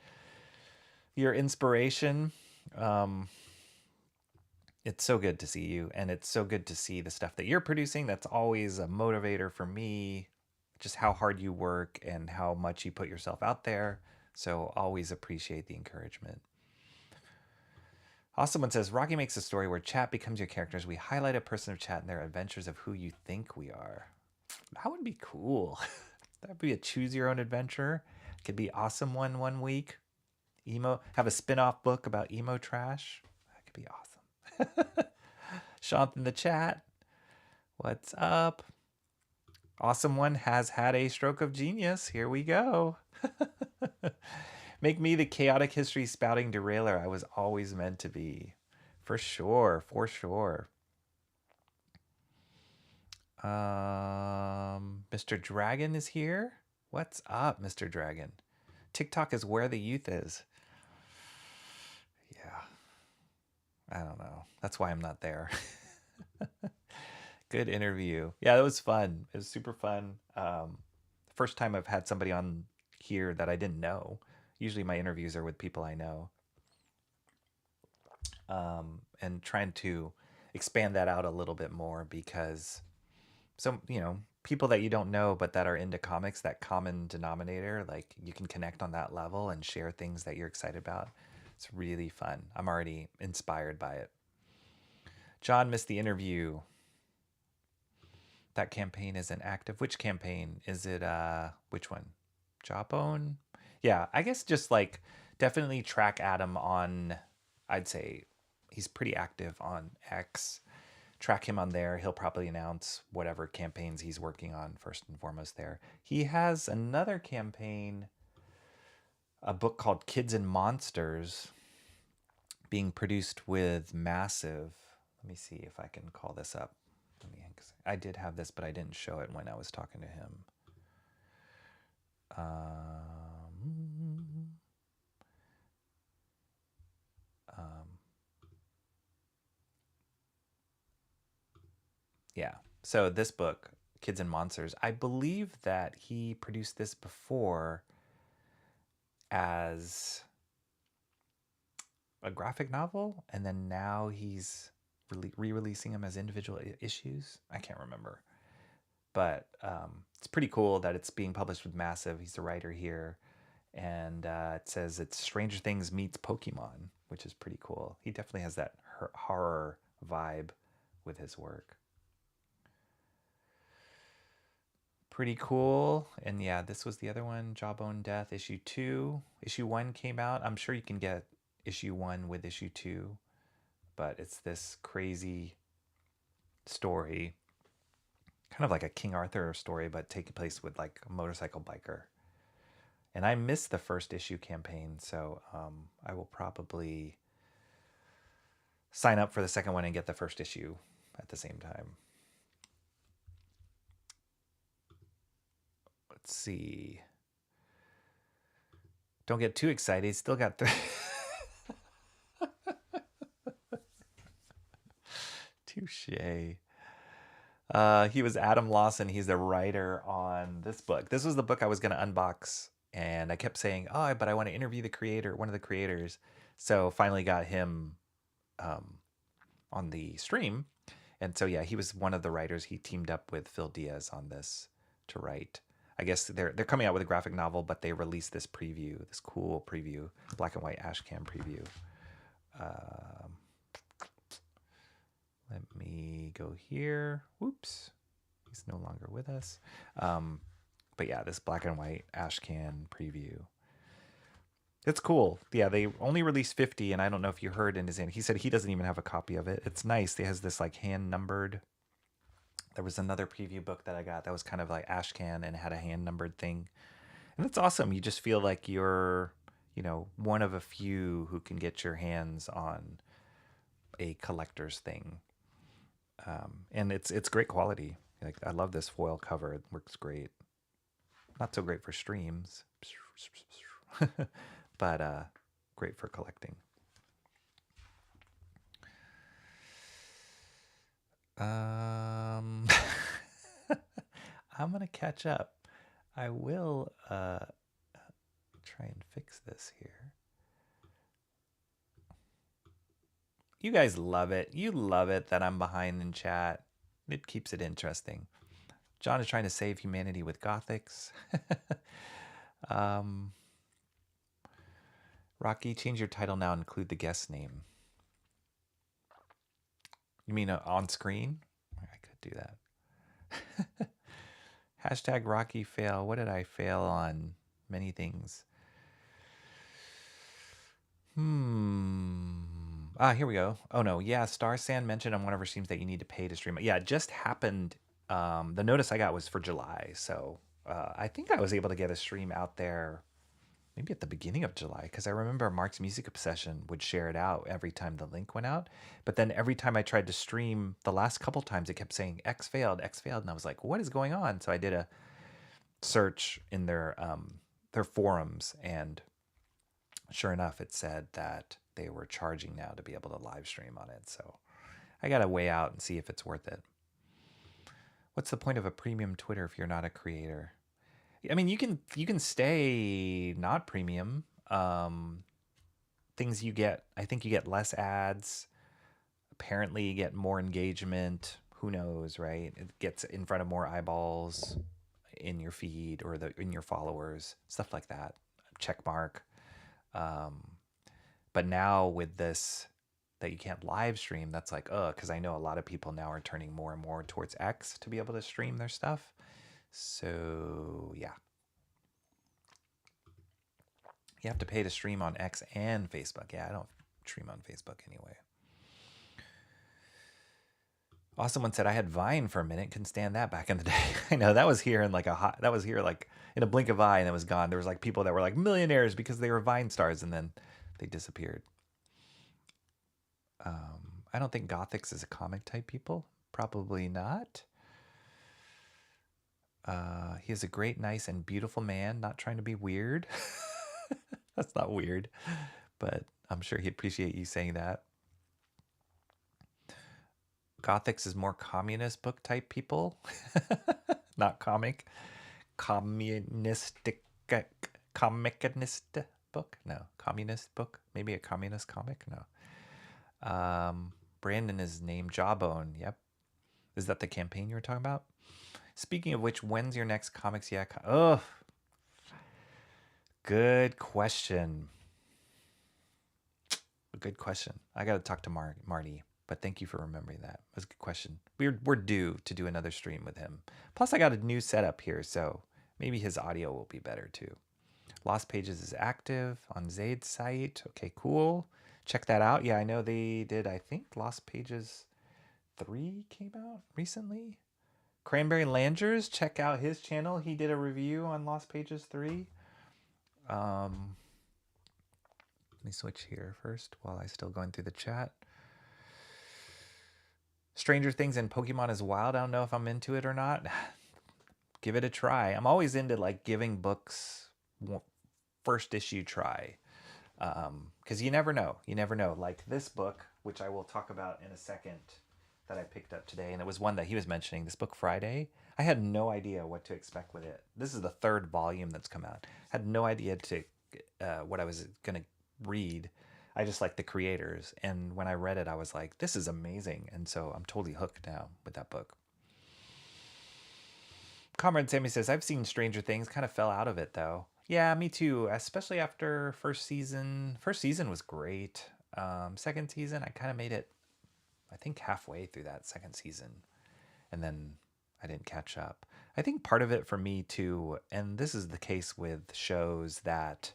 your inspiration. Um, it's so good to see you, and it's so good to see the stuff that you're producing. That's always a motivator for me. Just how hard you work and how much you put yourself out there. So always appreciate the encouragement. Awesome one says, Rocky makes a story where chat becomes your characters. We highlight a person of chat and their adventures of who you think we are. That would be cool. That'd be a choose your own adventure. Could be awesome one week. Have a spin-off book about emo trash. That could be awesome. Shanth in the chat. What's up? Awesome one has had a stroke of genius. Here we go. Make me the chaotic history spouting derailer I was always meant to be. For sure, for sure. Mr. Dragon is here. What's up, Mr. Dragon? TikTok is where the youth is. Yeah. I don't know. That's why I'm not there. Good interview. Yeah, it was fun. It was super fun. First time I've had somebody on here that I didn't know. Usually my interviews are with people I know. And trying to expand that out a little bit more because people that you don't know but that are into comics, that common denominator, like you can connect on that level and share things that you're excited about. It's really fun. I'm already inspired by it. John missed the interview. That campaign isn't active. Which campaign? Is it which one? Jawbone? Yeah, I guess just like definitely track Adam on, I'd say he's pretty active on X. Track him on there. He'll probably announce whatever campaigns he's working on first and foremost there. He has another campaign, a book called Kids and Monsters, being produced with Massive. Let me see if I can call this up. I did have this, but I didn't show it when I was talking to him. Yeah. So this book, Kids and Monsters, I believe that he produced this before as a graphic novel, and then now he's re-releasing them as individual issues. I can't remember. But it's pretty cool that it's being published with Massive. He's the writer here. And it says it's Stranger Things meets Pokemon, which is pretty cool. He definitely has that horror vibe with his work. Pretty cool. And yeah, this was the other one, Jawbone Death, issue 2. Issue 1 came out. I'm sure you can get issue 1 with issue 2. But it's this crazy story, kind of like a King Arthur story, but taking place with like a motorcycle biker. And I missed the first issue campaign, so I will probably sign up for the second one and get the first issue at the same time. Let's see. Don't get too excited. He's still got 3. Touche. He was Adam Lawson. He's the writer on this book. This was the book I was going to unbox, and I kept saying, "Oh, but I want to interview the creator, one of the creators." So finally got him on the stream, and so yeah, he was one of the writers. He teamed up with Phil Diaz on this to write. I guess they're coming out with a graphic novel, but they released this preview, this cool preview, black and white Ashcan preview. Let me go here. Whoops. He's no longer with us. But yeah, this black and white Ashcan preview. It's cool. Yeah, they only released 50, and I don't know if you heard in his end. He said he doesn't even have a copy of it. It's nice. It has this like hand numbered. There was another preview book that I got that was kind of like Ashcan and had a hand numbered thing. And it's awesome. You just feel like you're, one of a few who can get your hands on a collector's thing. And it's great quality. Like, I love this foil cover. It works great. Not so great for streams, but great for collecting. I'm gonna catch up. I will try and fix this here. You guys love it. You love it that I'm behind in chat. It keeps it interesting. John is trying to save humanity with Gothics. Rocky, change your title now. Include the guest name. You mean on screen? I could do that. Hashtag Rocky fail. What did I fail on? Many things. Here we go. Oh no, yeah. Star Sand mentioned on one of her streams that you need to pay to stream it. Yeah, it just happened. The notice I got was for July, so I think I was able to get a stream out there maybe at the beginning of July, because I remember Mark's Music Obsession would share it out every time the link went out. But then every time I tried to stream, the last couple times it kept saying X failed, and I was like, what is going on? So I did a search in their forums, and sure enough, it said that they were charging now to be able to live stream on it. So I got to weigh out and see if it's worth it. What's the point of a premium Twitter if you're not a creator? I mean, you can stay not premium. Things you get, I think you get less ads. Apparently, you get more engagement. Who knows, right? It gets in front of more eyeballs in your feed or in your followers, stuff like that. Check mark. But now with this, that you can't live stream, that's like, because I know a lot of people now are turning more and more towards X to be able to stream their stuff. So yeah, you have to pay to stream on X and Facebook. Yeah, I don't stream on Facebook anyway. Awesome one said I had Vine for a minute. Couldn't stand that back in the day. I know that was here in like in a blink of eye, and it was gone. There was like people that were like millionaires because they were Vine stars, and then they disappeared. I don't think Gothics is a comic type people. Probably not. He is a great, nice, and beautiful man. Not trying to be weird. That's not weird, but I'm sure he'd appreciate you saying that. Gothics is more communist book type people, not comic. Communistic book? No. Communist book? Maybe a communist comic? No. Brandon is named Jawbone. Yep. Is that the campaign you were talking about? Speaking of which, when's your next Comics Yeah? Good question. Good question. I got to talk to Marty, but thank you for remembering that. It was a good question. We're due to do another stream with him. Plus, I got a new setup here, so maybe his audio will be better too. Lost Pages is active on Zaid's site. Okay, cool. Check that out. Yeah, I know they did, I think Lost Pages 3 came out recently. Cranberry Langers, check out his channel. He did a review on Lost Pages 3. Let me switch here first while I'm still going through the chat. Stranger Things and Pokemon is Wild. I don't know if I'm into it or not. Give it a try. I'm always into like giving books first issue try. Because you never know. You never know. Like this book, which I will talk about in a second, that I picked up today, and it was one that he was mentioning, this book Friday. I had no idea what to expect with it. This is the third volume that's come out. I had no idea what I was going to read. I just like the creators. And when I read it, I was like, this is amazing. And so I'm totally hooked now with that book. Comrade Sammy says, I've seen Stranger Things, kind of fell out of it though. Yeah, me too. Especially after first season. First season was great. Second season, I kind of made it, I think, halfway through that second season. And then I didn't catch up. I think part of it for me too, and this is the case with shows that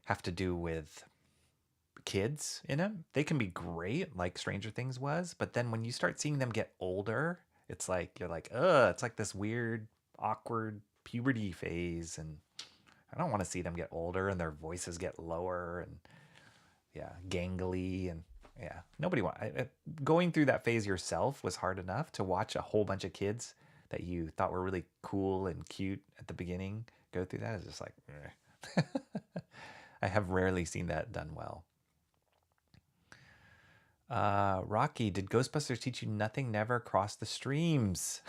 have to do with kids in them. They can be great, like Stranger Things was, but then when you start seeing them get older, it's like, you're like, ugh, it's like this weird, awkward puberty phase. And I don't want to see them get older and their voices get lower and yeah, gangly. And yeah, nobody want going through that phase yourself was hard enough. To watch a whole bunch of kids that you thought were really cool and cute at the beginning go through that is just like, I have rarely seen that done well. Rocky, did Ghostbusters teach you nothing never crossed the streams?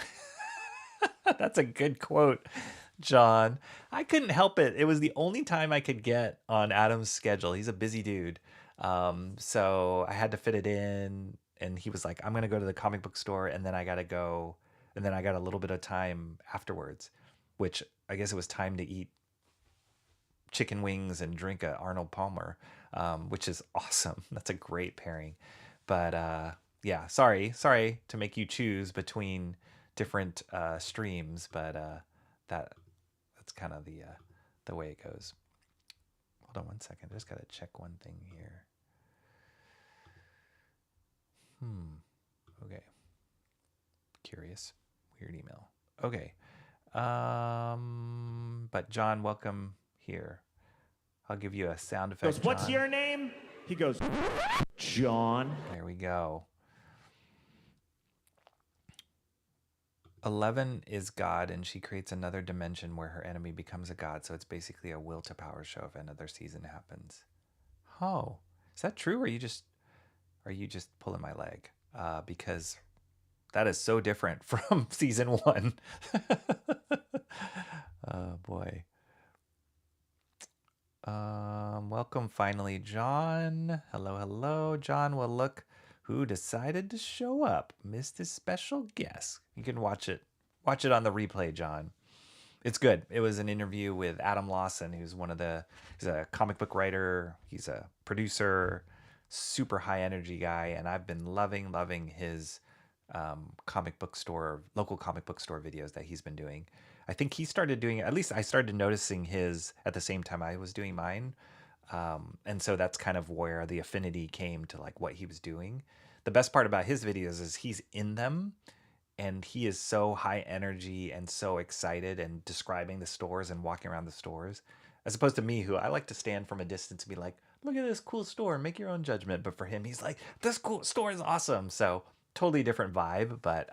That's a good quote, John. I couldn't help it. It was the only time I could get on Adam's schedule. He's a busy dude. So I had to fit it in. And he was like, I'm going to go to the comic book store. And then I got to go. And then I got a little bit of time afterwards, which I guess it was time to eat chicken wings and drink a Arnold Palmer, which is awesome. That's a great pairing. But yeah, sorry to make you choose between different streams, but that's kind of the way it goes. Hold on one second. I just got to check one thing here. Okay. Curious. Weird email. Okay. But John, welcome here. I'll give you a sound effect. Goes, what's your name? He goes, John. There we go. 11 is God, and she creates another dimension where her enemy becomes a god. So it's basically a will to power show if another season happens. Oh, is that true? Or are you just pulling my leg? Because that is so different from season 1. Oh boy. Welcome finally, John. Hello, John. Well, look who decided to show up. Missed his special guest. You can watch it on the replay, John. It's good. It was an interview with Adam Lawson, who's he's a comic book writer. He's a producer, super high energy guy. And I've been loving his local comic book store videos that he's been doing. I think he started doing it, at least I started noticing his at the same time I was doing mine. And so that's kind of where the affinity came to like what he was doing. The best part about his videos is he's in them and he is so high energy and so excited and describing the stores and walking around the stores, as opposed to me, who I like to stand from a distance and be like, look at this cool store, make your own judgment. But for him, he's like, this cool store is awesome. So totally different vibe. But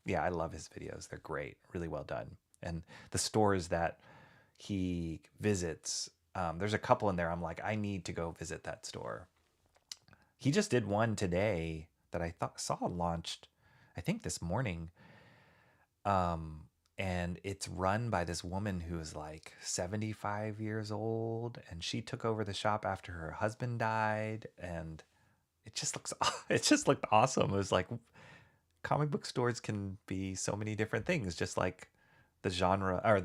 yeah, I love his videos. They're great, really well done. And the stores that he visits, there's a couple in there I'm like, I need to go visit that store. He just did one today that I saw launched, I think this morning. And it's run by this woman who is like 75 years old, and she took over the shop after her husband died, and it just looked awesome. It was like, comic book stores can be so many different things, just like the genre, or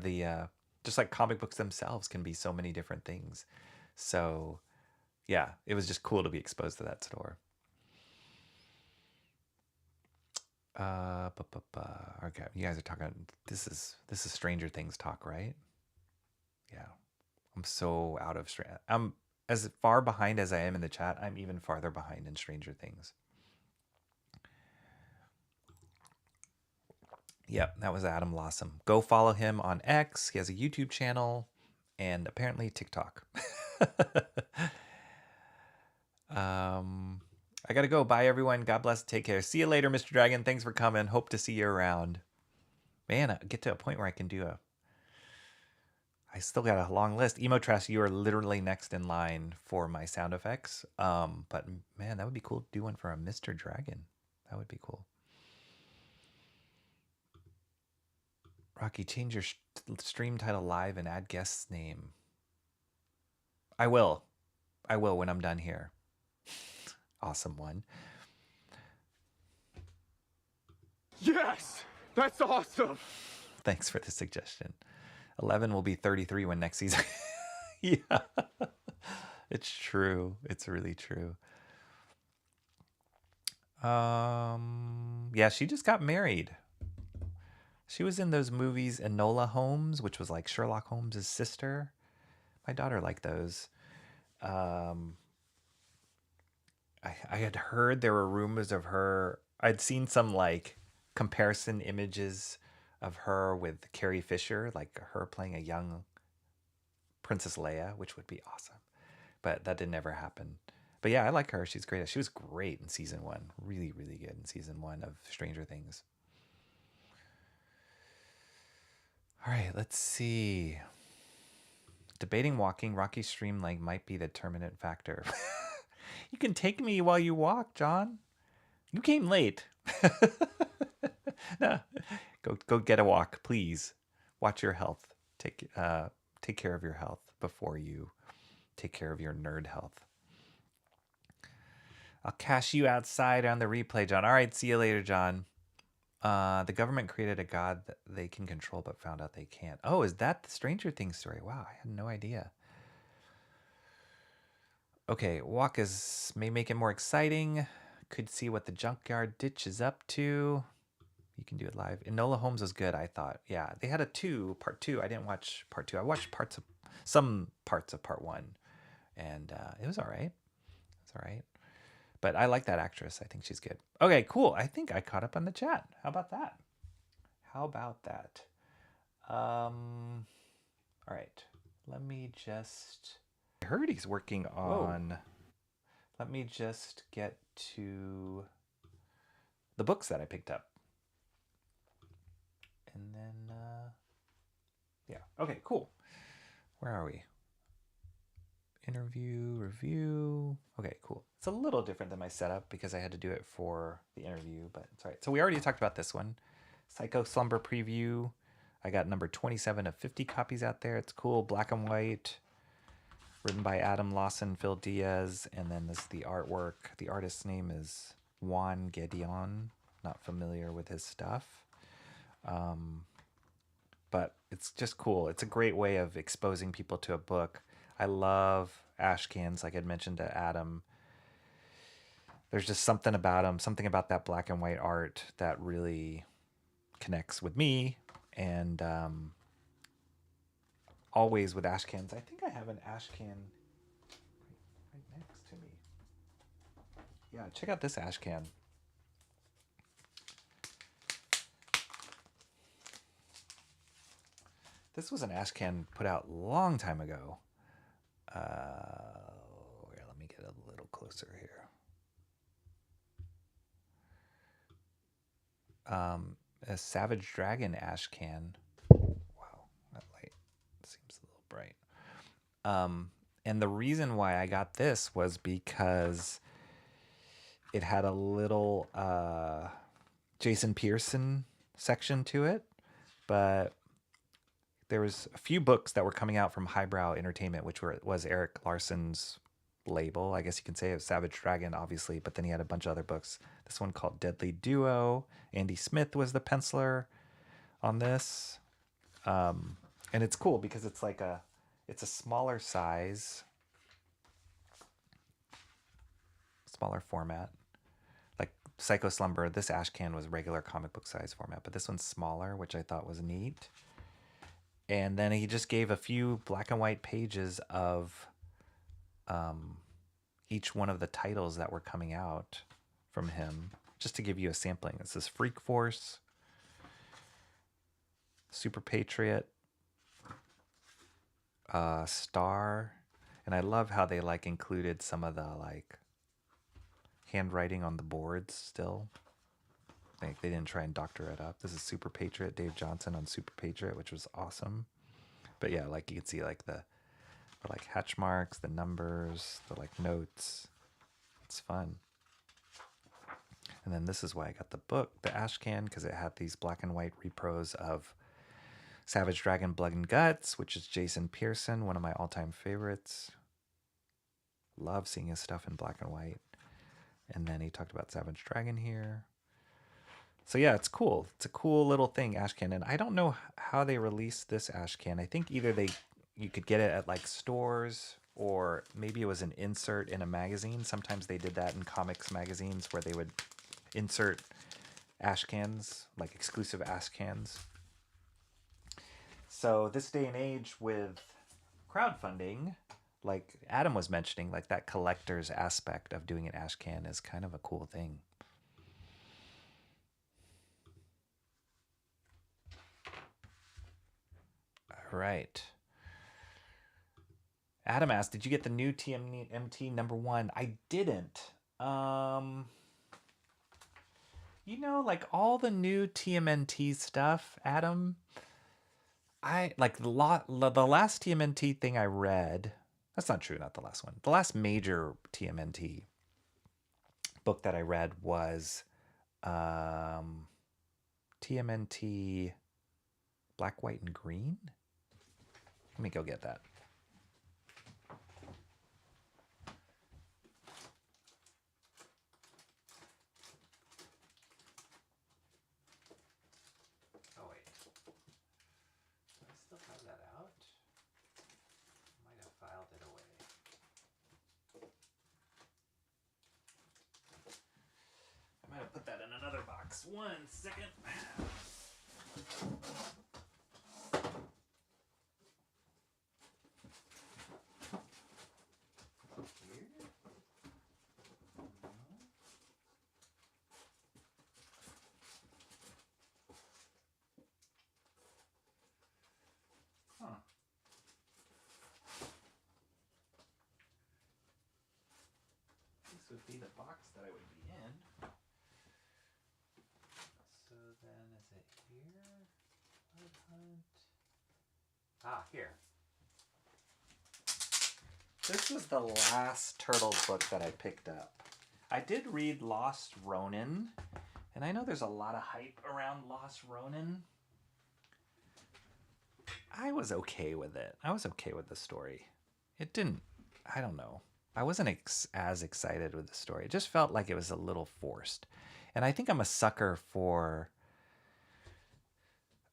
just like comic books themselves can be so many different things. So yeah, it was just cool to be exposed to that store. Okay, you guys are talking, this is Stranger Things talk, right? Yeah, I'm so out of I'm as far behind as I am in the chat. I'm even farther behind in Stranger Things. Yep, that was Adam Lawson. Go follow him on X. He has a YouTube channel and apparently TikTok. I gotta go. Bye, everyone. God bless. Take care. See you later, Mr. Dragon. Thanks for coming. Hope to see you around. Man, I get to a point where I can do I still got a long list. Emo Trash, you are literally next in line for my sound effects. But man, that would be cool to do one for a Mr. Dragon. That would be cool. Rocky, change your stream title live and add guest's name. I will. I will when I'm done here. Awesome one. Yes! That's awesome! Thanks for the suggestion. 11 will be 33 when next season. Yeah. It's true. It's really true. Yeah, she just got married. She was in those movies Enola Holmes, which was like Sherlock Holmes' sister. My daughter liked those. I had heard there were rumors of her. I'd seen some like comparison images of her with Carrie Fisher, like her playing a young Princess Leia, which would be awesome. But that didn't ever happen. But yeah, I like her. She's great. She was great in season 1. Really, really good in season 1 of Stranger Things. All right, let's see. Debating walking, Rocky's stream leg might be the determinant factor. You can take me while you walk, John. You came late. No, go get a walk, please. Watch your health. Take care of your health before you take care of your nerd health. I'll cash you outside on the replay, John. All right, see you later, John. The government created a god that they can control, but found out they can't. Oh, is that the Stranger Things story? Wow, I had no idea. Okay, walk may make it more exciting. Could see what the junkyard ditch is up to. You can do it live. Enola Holmes was good, I thought. Yeah, they had a part 2. I didn't watch part 2. I watched some parts of part 1, and it was all right. It's all right. But I like that actress. I think she's good. Okay, cool. I think I caught up on the chat. How about that? All right. Let me just... I heard he's working on... Whoa. Let me just get to the books that I picked up. And then... yeah. Okay, cool. Where are we? Interview, review. Okay, cool. It's a little different than my setup because I had to do it for the interview, but it's all right. So we already talked about this one. Psycho Slumber preview. I got number 27 of 50 copies out there. It's cool. Black and white. Written by Adam Lawson, Phil Diaz. And then this is the artwork. The artist's name is Juan Gedeon. Not familiar with his stuff. But it's just cool. It's a great way of exposing people to a book. I love Ashcans, like I'd mentioned to Adam. There's just something about them, something about that black and white art that really connects with me. And always with Ashcans. I think I have an Ashcan right next to me. Yeah, check out this Ashcan. This was an Ashcan put out a long time ago. Here, let me get a little closer here. A Savage Dragon Ashcan. Wow, that light seems a little bright. And the reason why I got this was because it had a little Jason Pearson section to it, but there was a few books that were coming out from Highbrow Entertainment, which was Eric Larson's label. I guess you can say it was Savage Dragon, obviously, but then he had a bunch of other books. This one called Deadly Duo. Andy Smith was the penciler on this. And it's cool because it's like it's a smaller size, smaller format. Like Psycho Slumber, this Ashcan was regular comic book size format, but this one's smaller, which I thought was neat. And then he just gave a few black and white pages of each one of the titles that were coming out from him, just to give you a sampling. This is Freak Force, Super Patriot, Star, and I love how they like included some of the like handwriting on the boards still. Like they didn't try and doctor it up. This is Super Patriot, Dave Johnson on Super Patriot, which was awesome. But yeah, like you can see like the like hatch marks, the numbers, the like notes. It's fun. And then this is why I got the book, the Ashcan, because it had these black and white repros of Savage Dragon Blood and Guts, which is Jason Pearson, one of my all-time favorites. Love seeing his stuff in black and white. And then he talked about Savage Dragon here. So yeah, it's cool. It's a cool little thing, Ashcan. And I don't know how they released this Ashcan. I think either you could get it at like stores, or maybe it was an insert in a magazine. Sometimes they did that in comics magazines where they would insert Ashcans, like exclusive Ashcans. So this day and age with crowdfunding, like Adam was mentioning, like that collector's aspect of doing an Ashcan is kind of a cool thing. All right. Adam asked, did you get the new TMNT #1? I didn't. You know, like all the new TMNT stuff, Adam, I like the last TMNT thing I read. That's not true, not the last one. The last major TMNT book that I read was TMNT Black, White, and Green. Let me go get that. Oh, wait. Do I still have that out? Might have filed it away. I might have put that in another box. 1 second. This would be the box that I would be in. So then is it here? Blood Hunt. Ah, here. This was the last Turtles book that I picked up. I did read Lost Ronin, and I know there's a lot of hype around Lost Ronin. I was okay with it. I was okay with the story. It didn't, I don't know. I wasn't as excited with the story. It just felt like it was a little forced. And I think I'm a sucker for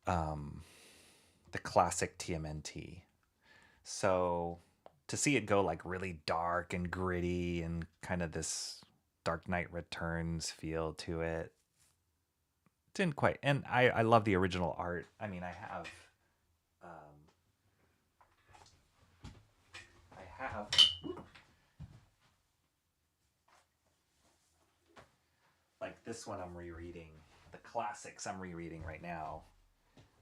the classic TMNT. So to see it go like really dark and gritty and kind of this Dark Knight Returns feel to it, didn't quite. And I love the original art. I mean, I have like this one I'm rereading, the classics I'm rereading right now,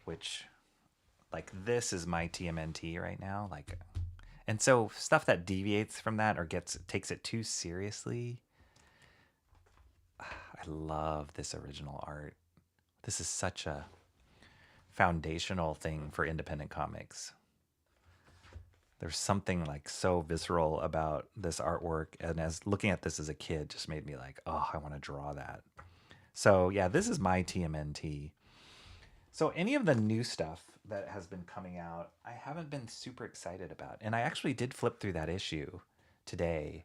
which like this is my TMNT right now, like, and so stuff that deviates from that or takes it too seriously, I love this original art. This is such a foundational thing for independent comics. There's something like so visceral about this artwork, and as looking at this as a kid just made me like, oh, I want to draw that. So yeah, this is my TMNT. So any of the new stuff that has been coming out, I haven't been super excited about. And I actually did flip through that issue today,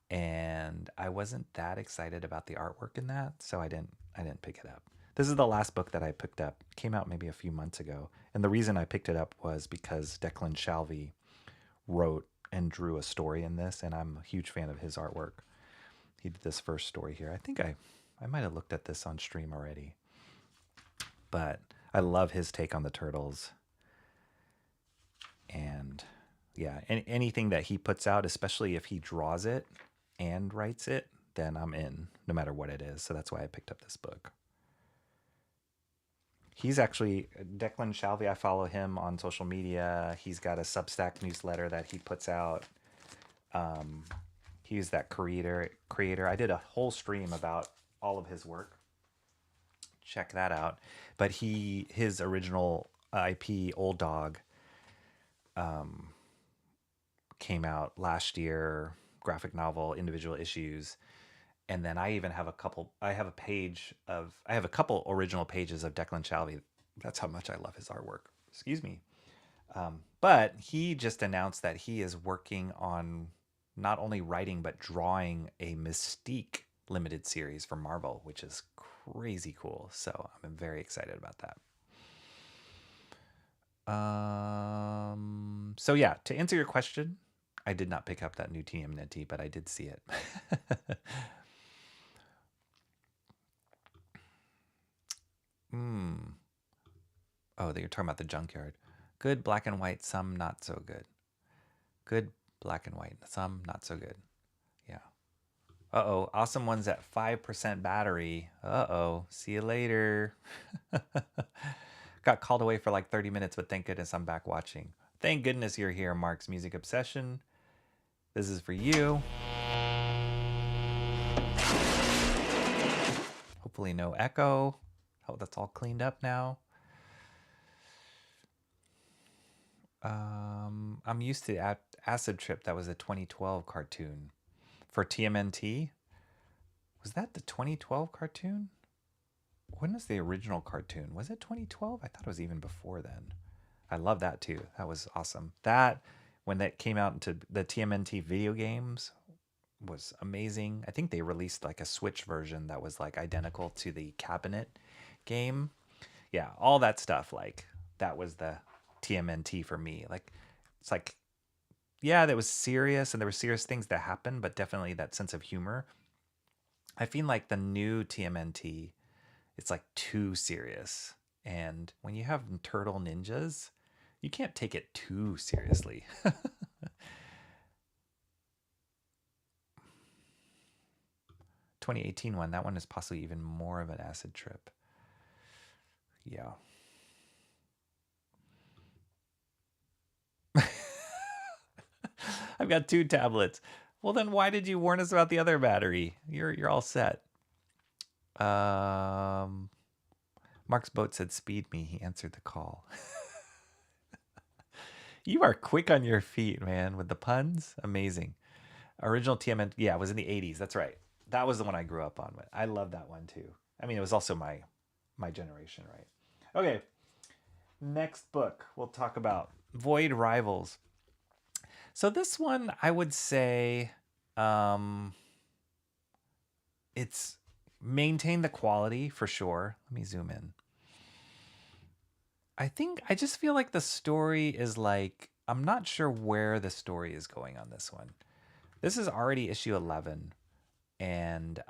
and I wasn't that excited about the artwork in that, so I didn't pick it up. This is the last book that I picked up. It came out maybe a few months ago, and the reason I picked it up was because Declan Shalvey wrote and drew a story in this, and I'm a huge fan of his artwork. He did this first story here. I think I might have looked at this on stream already, but I love his take on the Turtles. And yeah, anything that he puts out, especially if he draws it and writes it, then I'm in, no matter what it is. So that's why I picked up this book. He's actually, Declan Shalvey, I follow him on social media. He's got a Substack newsletter that he puts out. He's that creator. I did a whole stream about all of his work. Check that out. But his original IP, Old Dog, came out last year, graphic novel, individual issues. And then I even have I have a couple original pages of Declan Shalvey. That's how much I love his artwork. Excuse me. But he just announced that he is working on not only writing, but drawing a Mystique limited series for Marvel, which is crazy cool. So I'm very excited about that. So yeah, to answer your question, I did not pick up that new TMNT, but I did see it. Oh, you're talking about the junkyard. Good black and white, some not so good. Good black and white, some not so good. Yeah. Uh-oh, awesome one's at 5% battery. Uh-oh, see you later. Got called away for like 30 minutes, but thank goodness I'm back watching. Thank goodness you're here, Mark's Music Obsession. This is for you. Hopefully no echo. Oh, that's all cleaned up now. I'm used to Acid Trip. That was a 2012 cartoon. For TMNT? Was that the 2012 cartoon? When was the original cartoon? Was it 2012? I thought it was even before then. I love that too. That was awesome. That, when that came out into the TMNT video games, was amazing. I think they released like a Switch version that was like identical to the cabinet game. Yeah, all that stuff. Like, that was the TMNT for me. Like, it's like, yeah, that was serious and there were serious things that happened, but definitely that sense of humor. I feel like the new TMNT, it's like too serious. And when you have turtle ninjas, you can't take it too seriously. 2018 one, that one is possibly even more of an acid trip. Yeah. I've got 2 tablets. Well, then why did you warn us about the other battery? You're all set. Mark's boat said, "Speed me." He answered the call. You are quick on your feet, man, with the puns. Amazing. Original TMN, yeah, it was in the 80s. That's right. That was the one I grew up on with. I love that one too. I mean, it was also my generation, right? Okay. Next book we'll talk about, Void Rivals. So this one, I would say, it's maintained the quality for sure. Let me zoom in. I just feel like the story is like, I'm not sure where the story is going on this one. This is already issue 11, and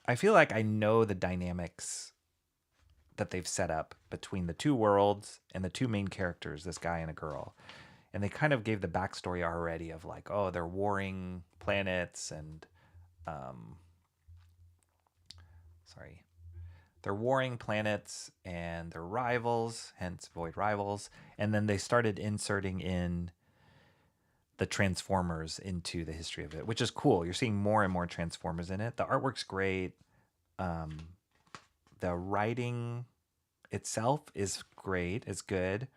I feel like I know the dynamics that they've set up between the 2 worlds and the 2 main characters, this guy and a girl. And they kind of gave the backstory already of like, oh, they're warring planets and they're warring planets and they're rivals, hence Void Rivals. And then they started inserting in the Transformers into the history of it, which is cool. You're seeing more and more Transformers in it. The artwork's great. The writing itself is great. It's good.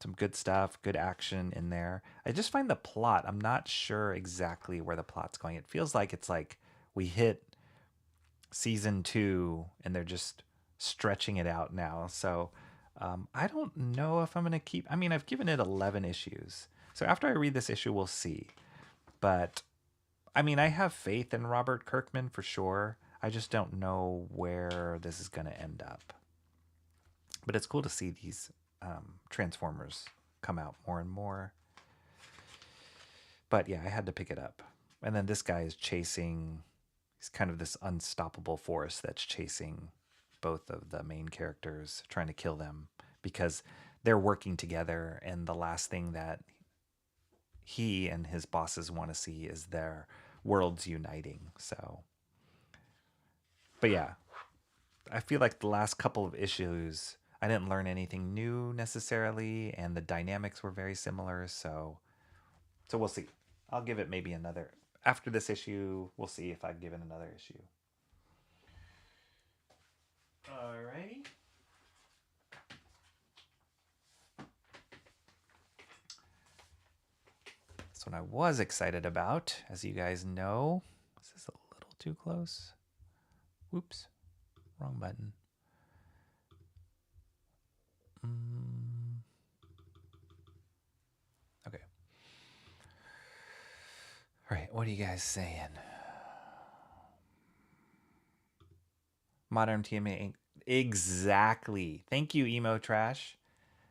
Some good stuff, good action in there. I just find the plot, I'm not sure exactly where the plot's going. It feels like it's like we hit season 2 and they're just stretching it out now. So I don't know if I'm going to keep, I mean, I've given it 11 issues. So after I read this issue, we'll see. But I mean, I have faith in Robert Kirkman for sure. I just don't know where this is going to end up. But it's cool to see these Transformers come out more and more. But yeah, I had to pick it up. And then this guy is chasing, he's kind of this unstoppable force that's chasing both of the main characters, trying to kill them because they're working together. And the last thing that he and his bosses want to see is their worlds uniting. So, but yeah, I feel like the last couple of issues, I didn't learn anything new necessarily, and the dynamics were very similar. So we'll see. I'll give it maybe another, after this issue, we'll see if I give it another issue. All right. This one I was excited about, as you guys know. Is this a little too close? Whoops, wrong button. Okay. All right, what are you guys saying? Modern TMA. Exactly. Thank you, Emo Trash.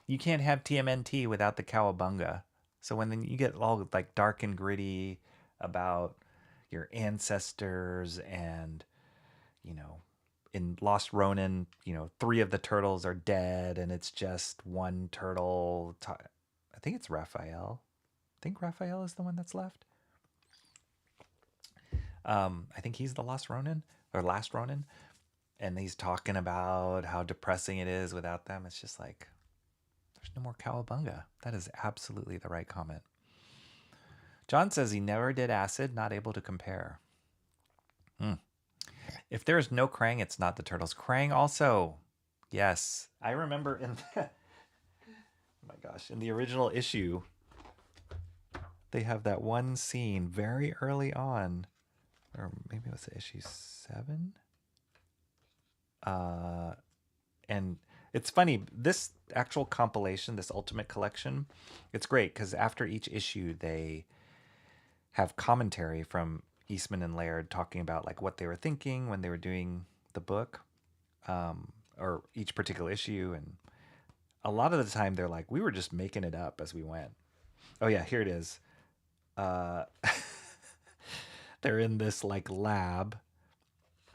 You can't have TMNT without the cowabunga. So when you get all like dark and gritty about your ancestors and, you know, in Lost Ronin, 3 of the turtles are dead and it's just one turtle. I think it's Raphael. I think Raphael is the one that's left. I think he's the Lost Ronin or Last Ronin. And he's talking about how depressing it is without them. It's just like, there's no more cowabunga. That is absolutely the right comment. John says he never did acid, not able to compare. If there is no Krang, it's not the turtles. Krang also. Yes. I remember in oh my gosh, in the original issue, they have that one scene very early on, or maybe it was issue 7. And it's funny, this actual compilation, this Ultimate Collection, it's great because after each issue, they have commentary from Eastman and Laird talking about like what they were thinking when they were doing the book, or each particular issue. And a lot of the time, they're like, we were just making it up as we went. Oh yeah, here it is. They're in this like lab,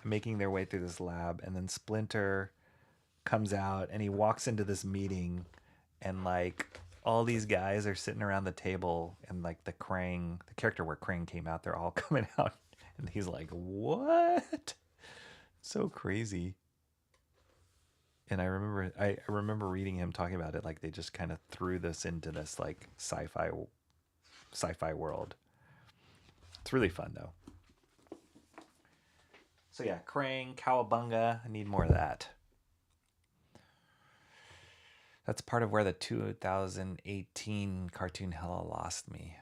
making their way through this lab, and then Splinter comes out and he walks into this meeting, and like all these guys are sitting around the table, and like the character where Krang came out, they're all coming out, and he's like, what? So crazy. And I remember reading him talking about it like they just kind of threw this into this like sci-fi world. It's really fun though. So yeah, Krang, Cowabunga, I need more of that. That's part of where the 2018 cartoon hella lost me.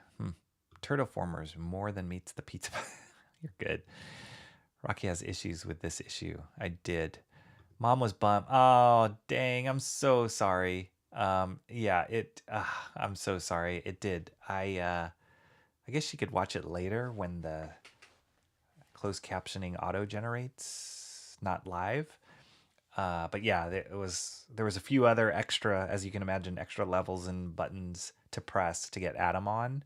Turtleformers more than meets the pizza. You're good. Rocky has issues with this issue. I did. Mom was bummed. Oh, dang. I'm so sorry. Yeah, I'm so sorry. It did. I guess she could watch it later when the closed captioning auto generates, not live. But yeah, there was a few other extra, as you can imagine, extra levels and buttons to press to get Adam on.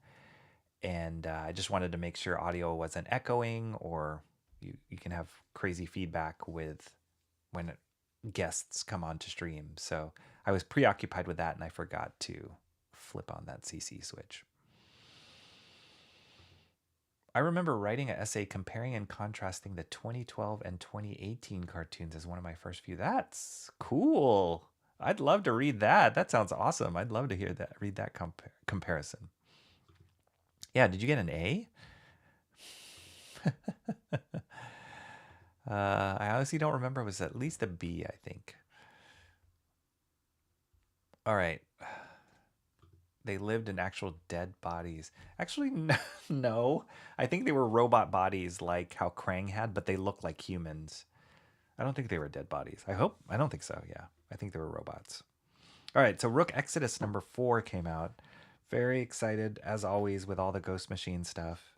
And I just wanted to make sure audio wasn't echoing, or you can have crazy feedback with when guests come on to stream. So I was preoccupied with that, and I forgot to flip on that CC switch. I remember writing an essay comparing and contrasting the 2012 and 2018 cartoons as one of my first few. That's cool. I'd love to read that. That sounds awesome. I'd love to read that comparison. Yeah, did you get an A? I honestly don't remember. It was at least a B, I think. All right. They lived in actual dead bodies. Actually, no. I think they were robot bodies like how Krang had, but they look like humans. I don't think they were dead bodies. I don't think so. Yeah. I think they were robots. All right. So Rook Exodus number 4 came out. Very excited, as always, with all the Ghost Machine stuff.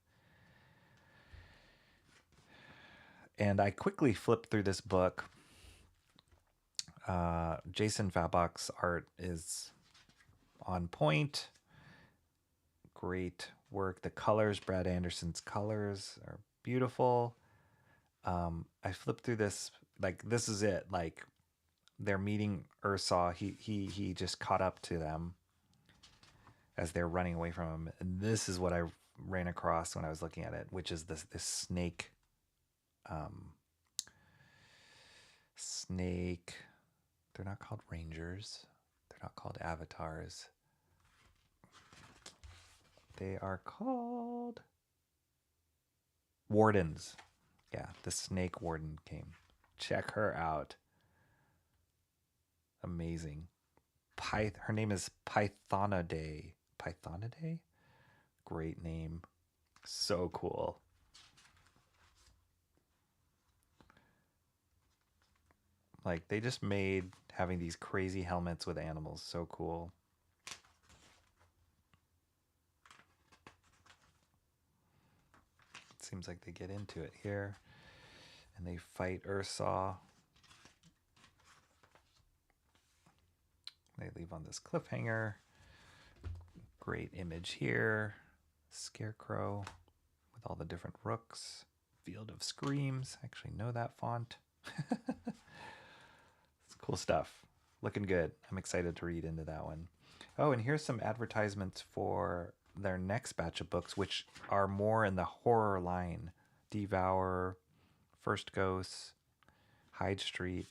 And I quickly flipped through this book. Jason Fabok's art is on point. Great work. The colors, Brad Anderson's colors are beautiful. I flipped through this, like, this is it. Like, they're meeting Ursaw. He just caught up to them as they're running away from him. And this is what I ran across when I was looking at it, which is this snake. Snake. They're not called rangers. They're not called avatars. They are called wardens. Yeah, the snake warden came. Check her out. Amazing. Her name is Pythonidae. Pythonidae? Great name. So cool. Like, they just made having these crazy helmets with animals so cool. It seems like they get into it here. And they fight Ursaw. They leave on this cliffhanger. Great image here. Scarecrow with all the different rooks. Field of Screams. I actually know that font. It's cool stuff. Looking good. I'm excited to read into that one. Oh, and here's some advertisements for their next batch of books, which are more in the horror line. Devour, First Ghost, Hyde Street.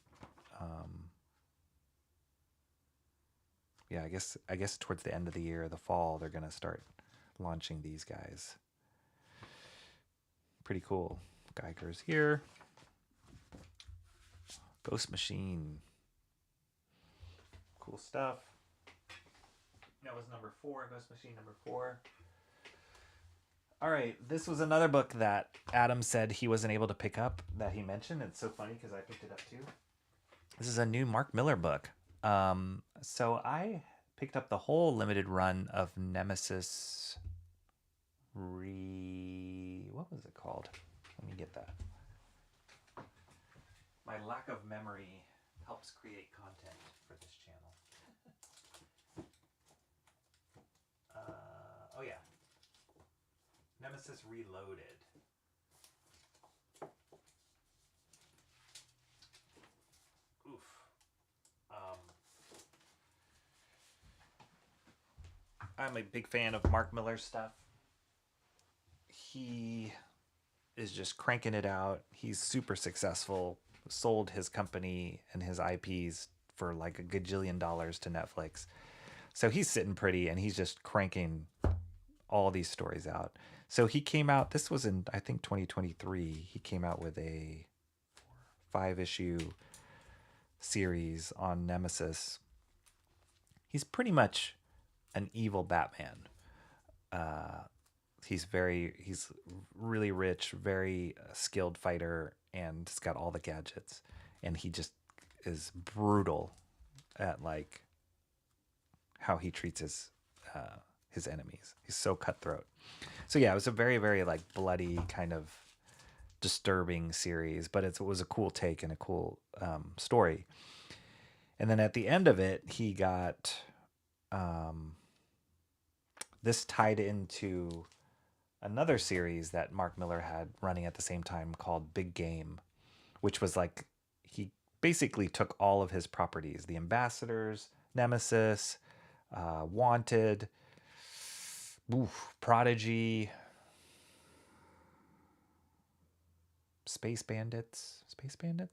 Yeah, I guess towards the end of the year, the fall, they're gonna start launching these guys. Pretty cool. Geiger's here. Ghost Machine. Cool stuff. That was number 4. Ghost Machine number 4. All right, this was another book that Adam said he wasn't able to pick up that he mentioned. It's so funny because I picked it up too. This is a new Mark Millar book. So I picked up the whole limited run of Nemesis. What was it called? Let me get that. My lack of memory helps create content for this channel. Oh yeah. Nemesis Reloaded. Oof. I'm a big fan of Mark Millar's stuff. He is just cranking it out. He's super successful. Sold his company and his IPs for like a gajillion dollars to Netflix. So he's sitting pretty and he's just cranking all these stories out. So he came out, this was in, I think, 2023. He came out with a 5-issue series on Nemesis. He's pretty much an evil Batman. He's really rich, very skilled fighter, and has got all the gadgets. And he just is brutal at like how he treats his enemies. He's so cutthroat. So yeah, it was a very, very like bloody kind of disturbing series, but it was a cool take and a cool story. And then at the end of it, he got this tied into another series that Mark Millar had running at the same time called Big Game, which was like, he basically took all of his properties, the Ambassadors, Nemesis, Wanted, Prodigy, Space Bandits,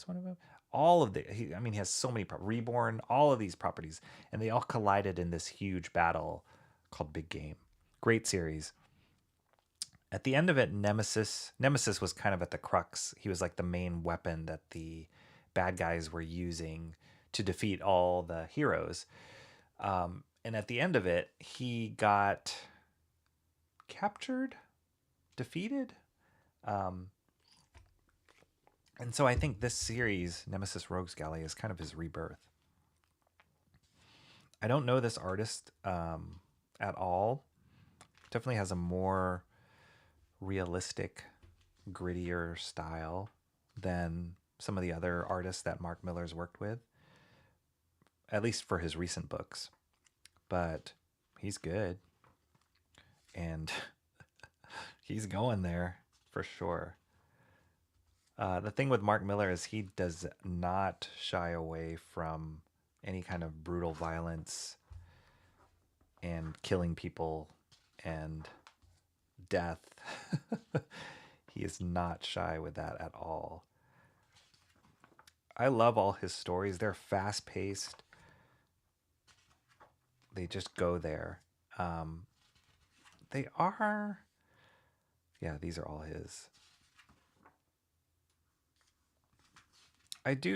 one of them. All of he has so many, Reborn, all of these properties, and they all collided in this huge battle called Big Game. Great series. At the end of it, Nemesis was kind of at the crux. He was like the main weapon that the bad guys were using to defeat all the heroes. And at the end of it, he got captured, defeated. And so I think this series, Nemesis Rogues Gallery, is kind of his rebirth. I don't know this artist at all. Definitely has a more realistic, grittier style than some of the other artists that Mark Millar's worked with, at least for his recent books. But he's good. And he's going there for sure. The thing with Mark Millar is he does not shy away from any kind of brutal violence and killing people and death. He is not shy with that at all. I love all his stories. They're fast-paced. They just go there. They are... Yeah, these are all his.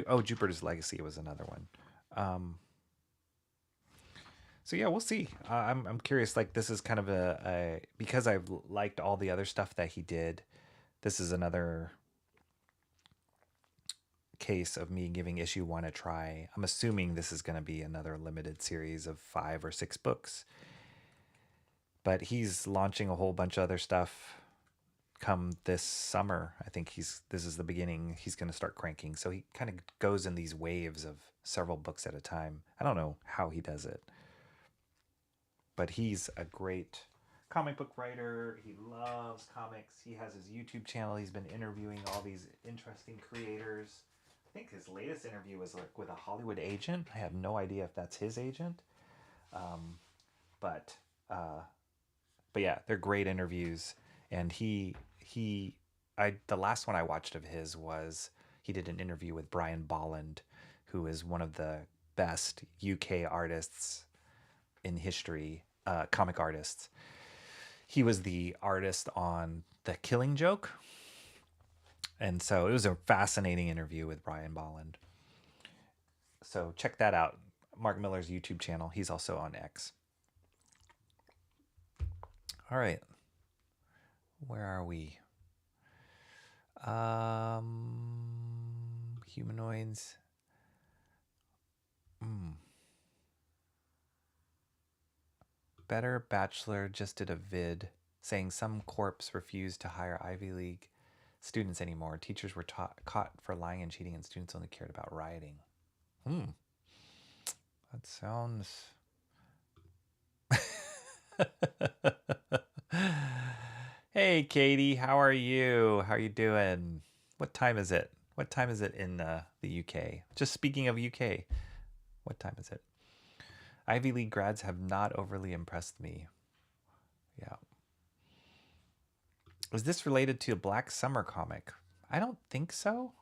Oh, Jupiter's Legacy was another one. So yeah, we'll see. I'm curious. Like this is kind of a because I've liked all the other stuff that he did. This is another case of me giving issue 1 a try. I'm assuming this is going to be another limited series of 5 or 6 books. But he's launching a whole bunch of other stuff come this summer. I think this is the beginning. He's going to start cranking. So he kind of goes in these waves of several books at a time. I don't know how he does it. But he's a great comic book writer. He loves comics. He has his YouTube channel. He's been interviewing all these interesting creators. I think his latest interview was like with a Hollywood agent. I have no idea if that's his agent. But yeah, they're great interviews. And the last one I watched of his was he did an interview with Brian Bolland, who is one of the best UK artists in history, comic artists. He was the artist on The Killing Joke. And so it was a fascinating interview with Brian Bolland. So check that out. Mark Miller's YouTube channel. He's also on X. All right. Where are we? Humanoids. Better Bachelor just did a vid saying some corps refused to hire Ivy League students anymore. Teachers were caught for lying and cheating, and students only cared about rioting. That sounds... Hey, Katie, how are you? How are you doing? What time is it? What time is it in the UK? Just speaking of UK, what time is it? Ivy League grads have not overly impressed me. Yeah. Was this related to a Black Summer comic? I don't think so.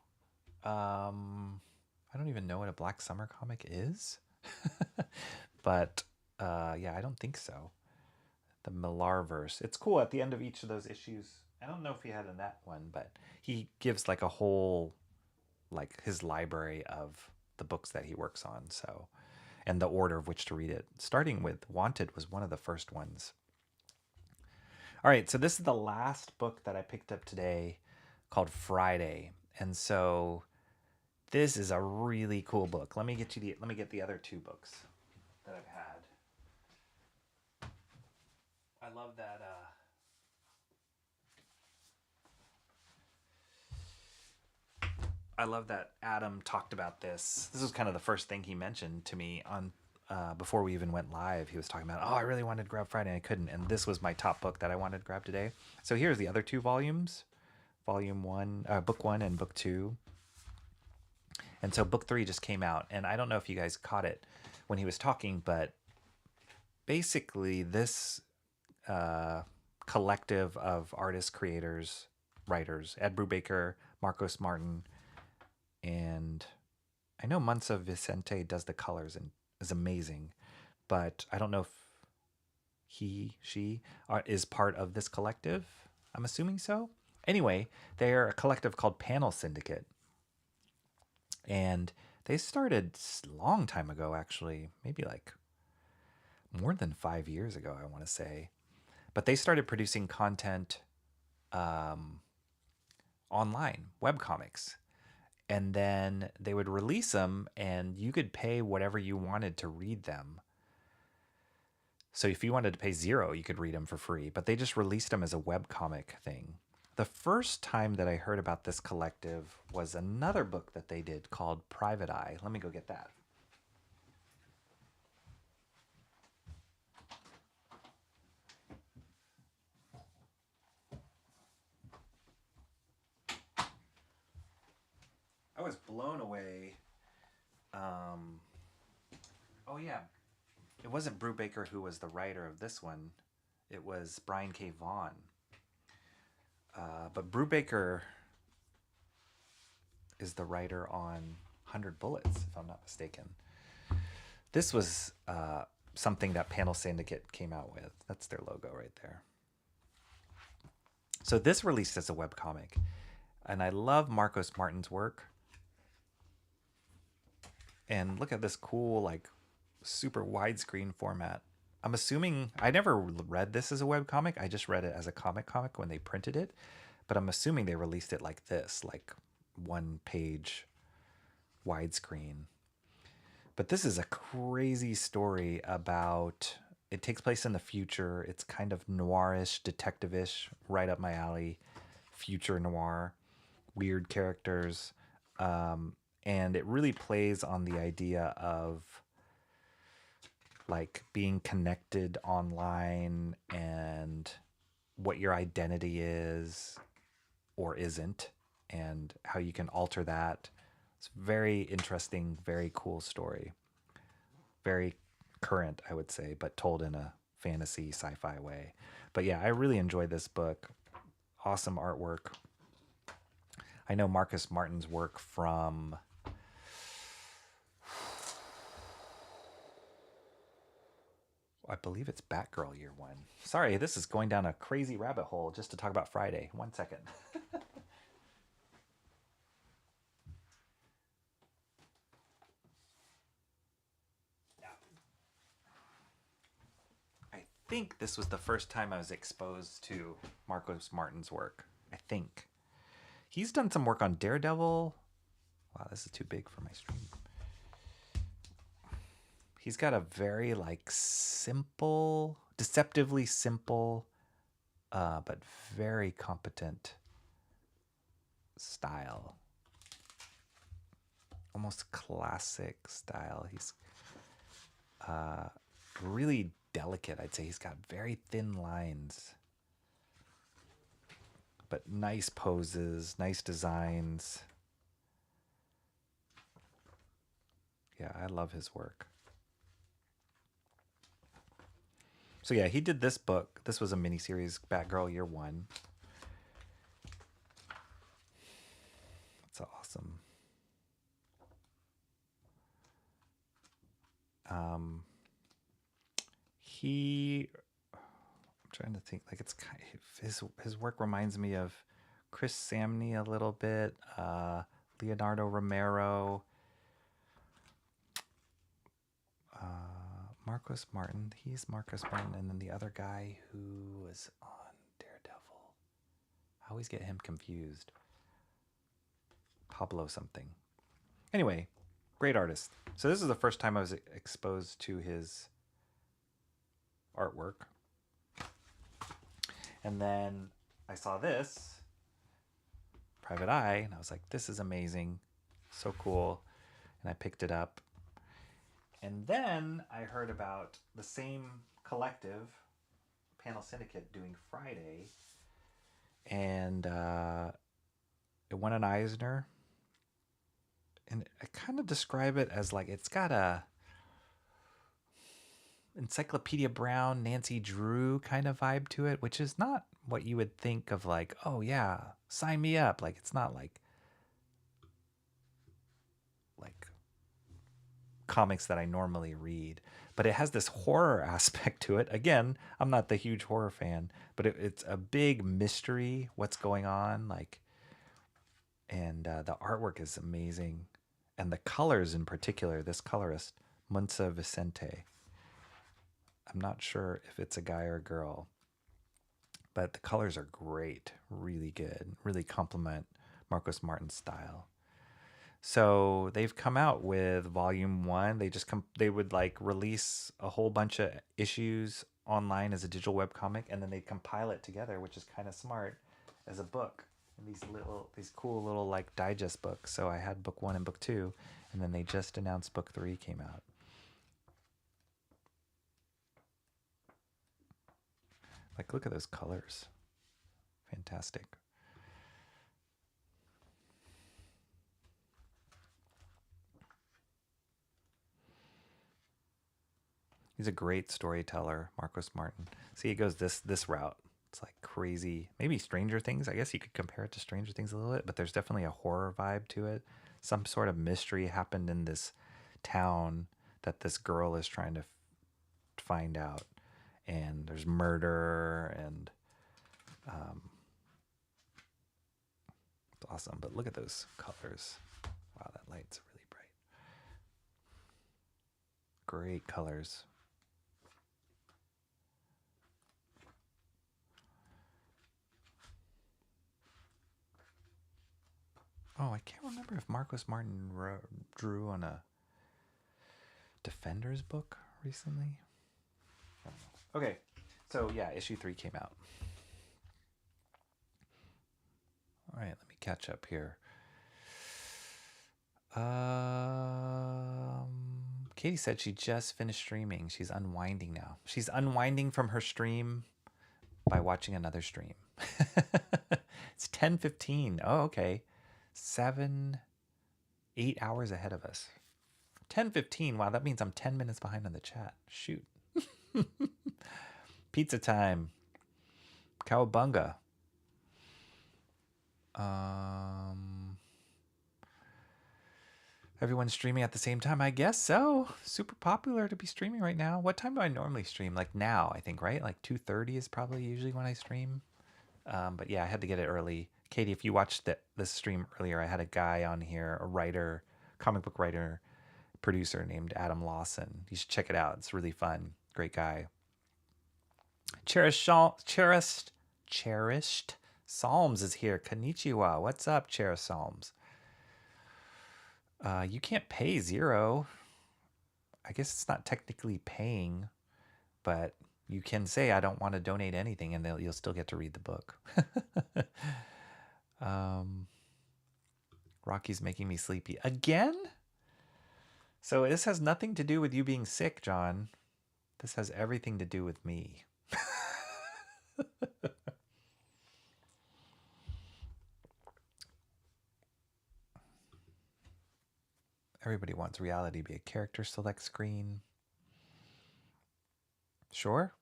I don't even know what a Black Summer comic is. But yeah, I don't think so. The Millarverse. It's cool at the end of each of those issues. I don't know if he had in that one, but he gives like a whole, like his library of the books that he works on. So, and the order of which to read it. Starting with Wanted was one of the first ones. All right, so this is the last book that I picked up today called Friday. And so this is a really cool book. Let me get the other 2 books that I've had. I love that Adam talked about this. This was kind of the first thing he mentioned to me on before we even went live. He was talking about, I really wanted to grab Friday and I couldn't. And this was my top book that I wanted to grab today. So here's the other 2 volumes, book 1 and book 2. And so book 3 just came out. And I don't know if you guys caught it when he was talking, but basically this collective of artists, creators, writers, Ed Brubaker, Marcos Martin, and I know Mansa Vicente does the colors and is amazing, but I don't know if she is part of this collective. I'm assuming so. Anyway, they're a collective called Panel Syndicate. And they started a long time ago, actually, maybe like more than 5 years ago, I want to say. But they started producing content online, webcomics. And then they would release them and you could pay whatever you wanted to read them. So if you wanted to pay $0, you could read them for free. But they just released them as a webcomic thing. The first time that I heard about this collective was another book that they did called Private Eye. Let me go get that. I was blown away. Oh yeah, it wasn't Brubaker who was the writer of this one. It was Brian K. Vaughan. But Brubaker is the writer on 100 Bullets, if I'm not mistaken. This was something that Panel Syndicate came out with. That's their logo right there. So this released as a webcomic. And I love Marcos Martin's work. And look at this cool, like, super widescreen format. I'm assuming I never read this as a webcomic. I just read it as a comic when they printed it. But I'm assuming they released it like this, like one page widescreen. But this is a crazy story about, it takes place in the future. It's kind of noirish, detective-ish, right up my alley. Future noir, weird characters. And it really plays on the idea of like being connected online and what your identity is or isn't and how you can alter that. It's very interesting, very cool story. Very current, I would say, but told in a fantasy sci-fi way. But yeah, I really enjoyed this book. Awesome artwork. I know Marcus Martin's work from I believe it's Batgirl year one. Sorry, this is going down a crazy rabbit hole just to talk about Friday. 1 second. I think this was the first time I was exposed to Marcos Martin's work. I think. He's done some work on Daredevil. Wow, this is too big for my stream. He's got a very like simple, deceptively simple, but very competent style. Almost classic style. He's really delicate, I'd say. He's got very thin lines, but nice poses, nice designs. Yeah, I love his work. So yeah, he did this book. This was a miniseries, Batgirl Year One. That's awesome. I'm trying to think, like it's kind of, his work reminds me of Chris Samney a little bit, Leonardo Romero, Marcos Martin. He's Marcos Martin, and then the other guy who was on Daredevil. I always get him confused. Pablo something. Anyway, great artist. So this is the first time I was exposed to his artwork. And then I saw this, Private Eye, and I was like, this is amazing. So cool. And I picked it up. And then I heard about the same collective, Panel Syndicate, doing Friday. And it won an Eisner. And I kind of describe it as like, it's got a Encyclopedia Brown, Nancy Drew kind of vibe to it, which is not what you would think of like, oh yeah, sign me up. Like, it's not like comics that I normally read, but it has this horror aspect to it. Again, I'm not the huge horror fan, but it's a big mystery, what's going on, like, and the artwork is amazing. And the colors in particular, this colorist, Munza Vicente, I'm not sure if it's a guy or a girl, but the colors are great, really good, really complement Marcos Martin's style. So they've come out with volume 1. They would like release a whole bunch of issues online as a digital webcomic, and then they compile it together, which is kind of smart, as a book. And these cool little like digest books. So I had book 1 and book 2, and then they just announced book 3 came out. Like, look at those colors. Fantastic. He's a great storyteller, Marcos Martin. See, it goes this route. It's like crazy. Maybe Stranger Things. I guess you could compare it to Stranger Things a little bit, but there's definitely a horror vibe to it. Some sort of mystery happened in this town that this girl is trying to find out. And there's murder and it's awesome. But look at those colors. Wow, that light's really bright. Great colors. Oh, I can't remember if Marcos Martin drew on a Defenders book recently. Okay, so yeah, issue 3 came out. All right, let me catch up here. Katie said she just finished streaming. She's unwinding now. She's unwinding from her stream by watching another stream. It's 10:15. Oh, okay. 8 hours ahead of us. 10:15. Wow, that means I'm 10 minutes behind on the chat. Shoot. Pizza time. Cowabunga. Everyone's streaming at the same time. I guess so. Super popular to be streaming right now. What time do I normally stream? Like now, I think, right? Like 2:30 is probably usually when I stream. But yeah, I had to get it early. Katie, if you watched this stream earlier, I had a guy on here, a writer, comic book writer, producer named Adam Lawson. You should check it out. It's really fun. Great guy. Cherished Psalms is here. Konnichiwa. What's up, Cherished Psalms? You can't pay 0. I guess it's not technically paying, but you can say I don't want to donate anything, and you'll still get to read the book. Rocky's making me sleepy again. So this has nothing to do with you being sick, John. This has everything to do with me. Everybody wants reality to be a character select screen. Sure.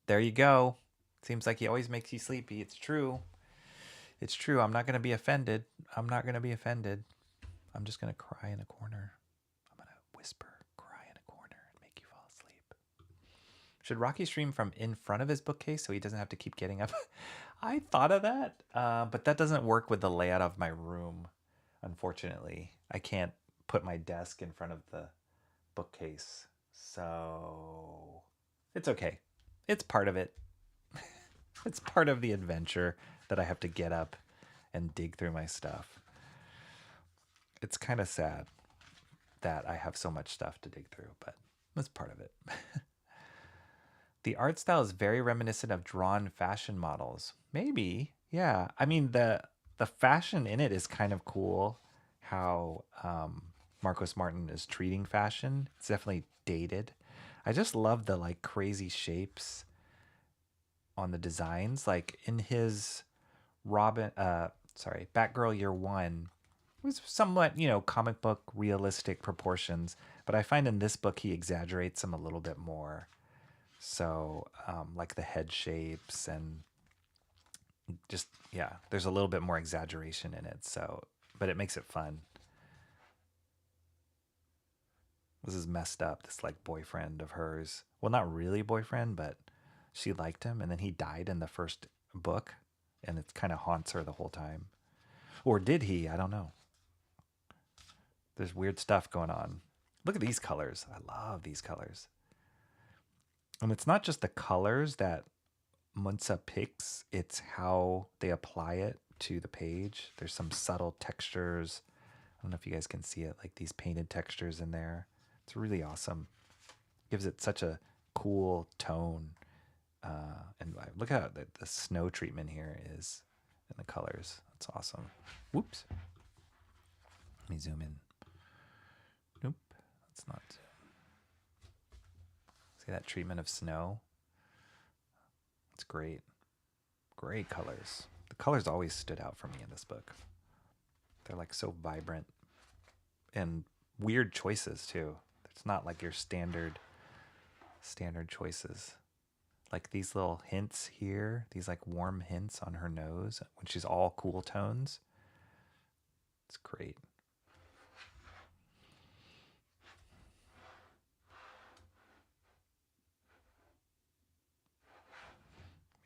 There you go. Seems like he always makes you sleepy. It's true. It's true. I'm not going to be offended. I'm not going to be offended. I'm just going to cry in a corner. I'm going to whisper, cry in a corner, and make you fall asleep. Should Rocky stream from in front of his bookcase so he doesn't have to keep getting up? I thought of that, but that doesn't work with the layout of my room, unfortunately. I can't put my desk in front of the bookcase. So it's okay. It's part of it. It's part of the adventure that I have to get up and dig through my stuff. It's kind of sad that I have so much stuff to dig through, but that's part of it. The art style is very reminiscent of drawn fashion models. Maybe, yeah. I mean, the fashion in it is kind of cool. How Marcos Martin is treating fashion. It's definitely dated. I just love the like crazy shapes on the designs. Like in his Batgirl Year One was somewhat, comic book realistic proportions, but I find in this book he exaggerates them a little bit more. So like the head shapes and just, yeah, there's a little bit more exaggeration in it. So, but it makes it fun. This is messed up. This like boyfriend of hers. Well, not really boyfriend, but she liked him. And then he died in the first book. And it kind of haunts her the whole time. Or did he? I don't know. There's weird stuff going on. Look at these colors. I love these colors. And it's not just the colors that Munza picks. It's how they apply it to the page. There's some subtle textures. I don't know if you guys can see it. Like these painted textures in there. It's really awesome. Gives it such a cool tone. And look how the snow treatment here is in the colors. That's awesome. Whoops. Let me zoom in. Nope. That's not. See that treatment of snow? It's great. Great colors. The colors always stood out for me in this book. They're like so vibrant and weird choices too. It's not like your standard choices. Like these little hints here, these like warm hints on her nose when she's all cool tones. It's great.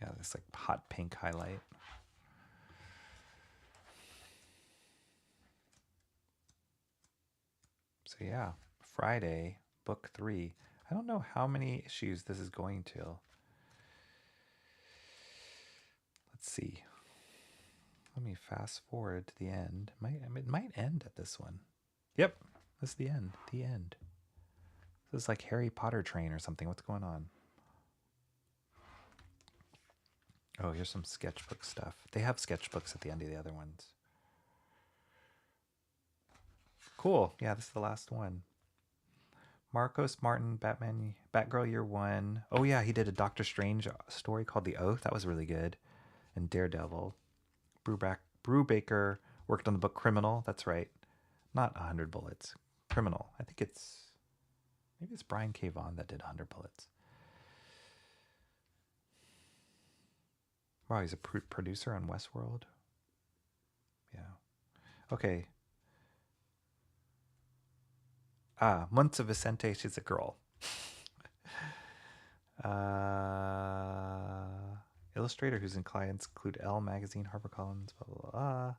Yeah, this like hot pink highlight. So yeah, Friday, book 3. I don't know how many issues this is going to. Let's see. Let me fast forward to the end. It might end at this one. Yep, this is the end. The end. This is like Harry Potter train or something. What's going on? Oh, here's some sketchbook stuff. They have sketchbooks at the end of the other ones. Cool. Yeah, this is the last one. Marcos Martin, Batgirl Year 1. Oh yeah, he did a Doctor Strange story called The Oath. That was really good. And Daredevil. Brubaker worked on the book Criminal. That's right. Not 100 Bullets. Criminal. I think maybe it's Brian K. Vaughan that did 100 Bullets. Wow, he's a producer on Westworld. Yeah. Okay. Monza Vicente, she's a girl. Illustrator whose clients include Elle Magazine, HarperCollins, blah, blah,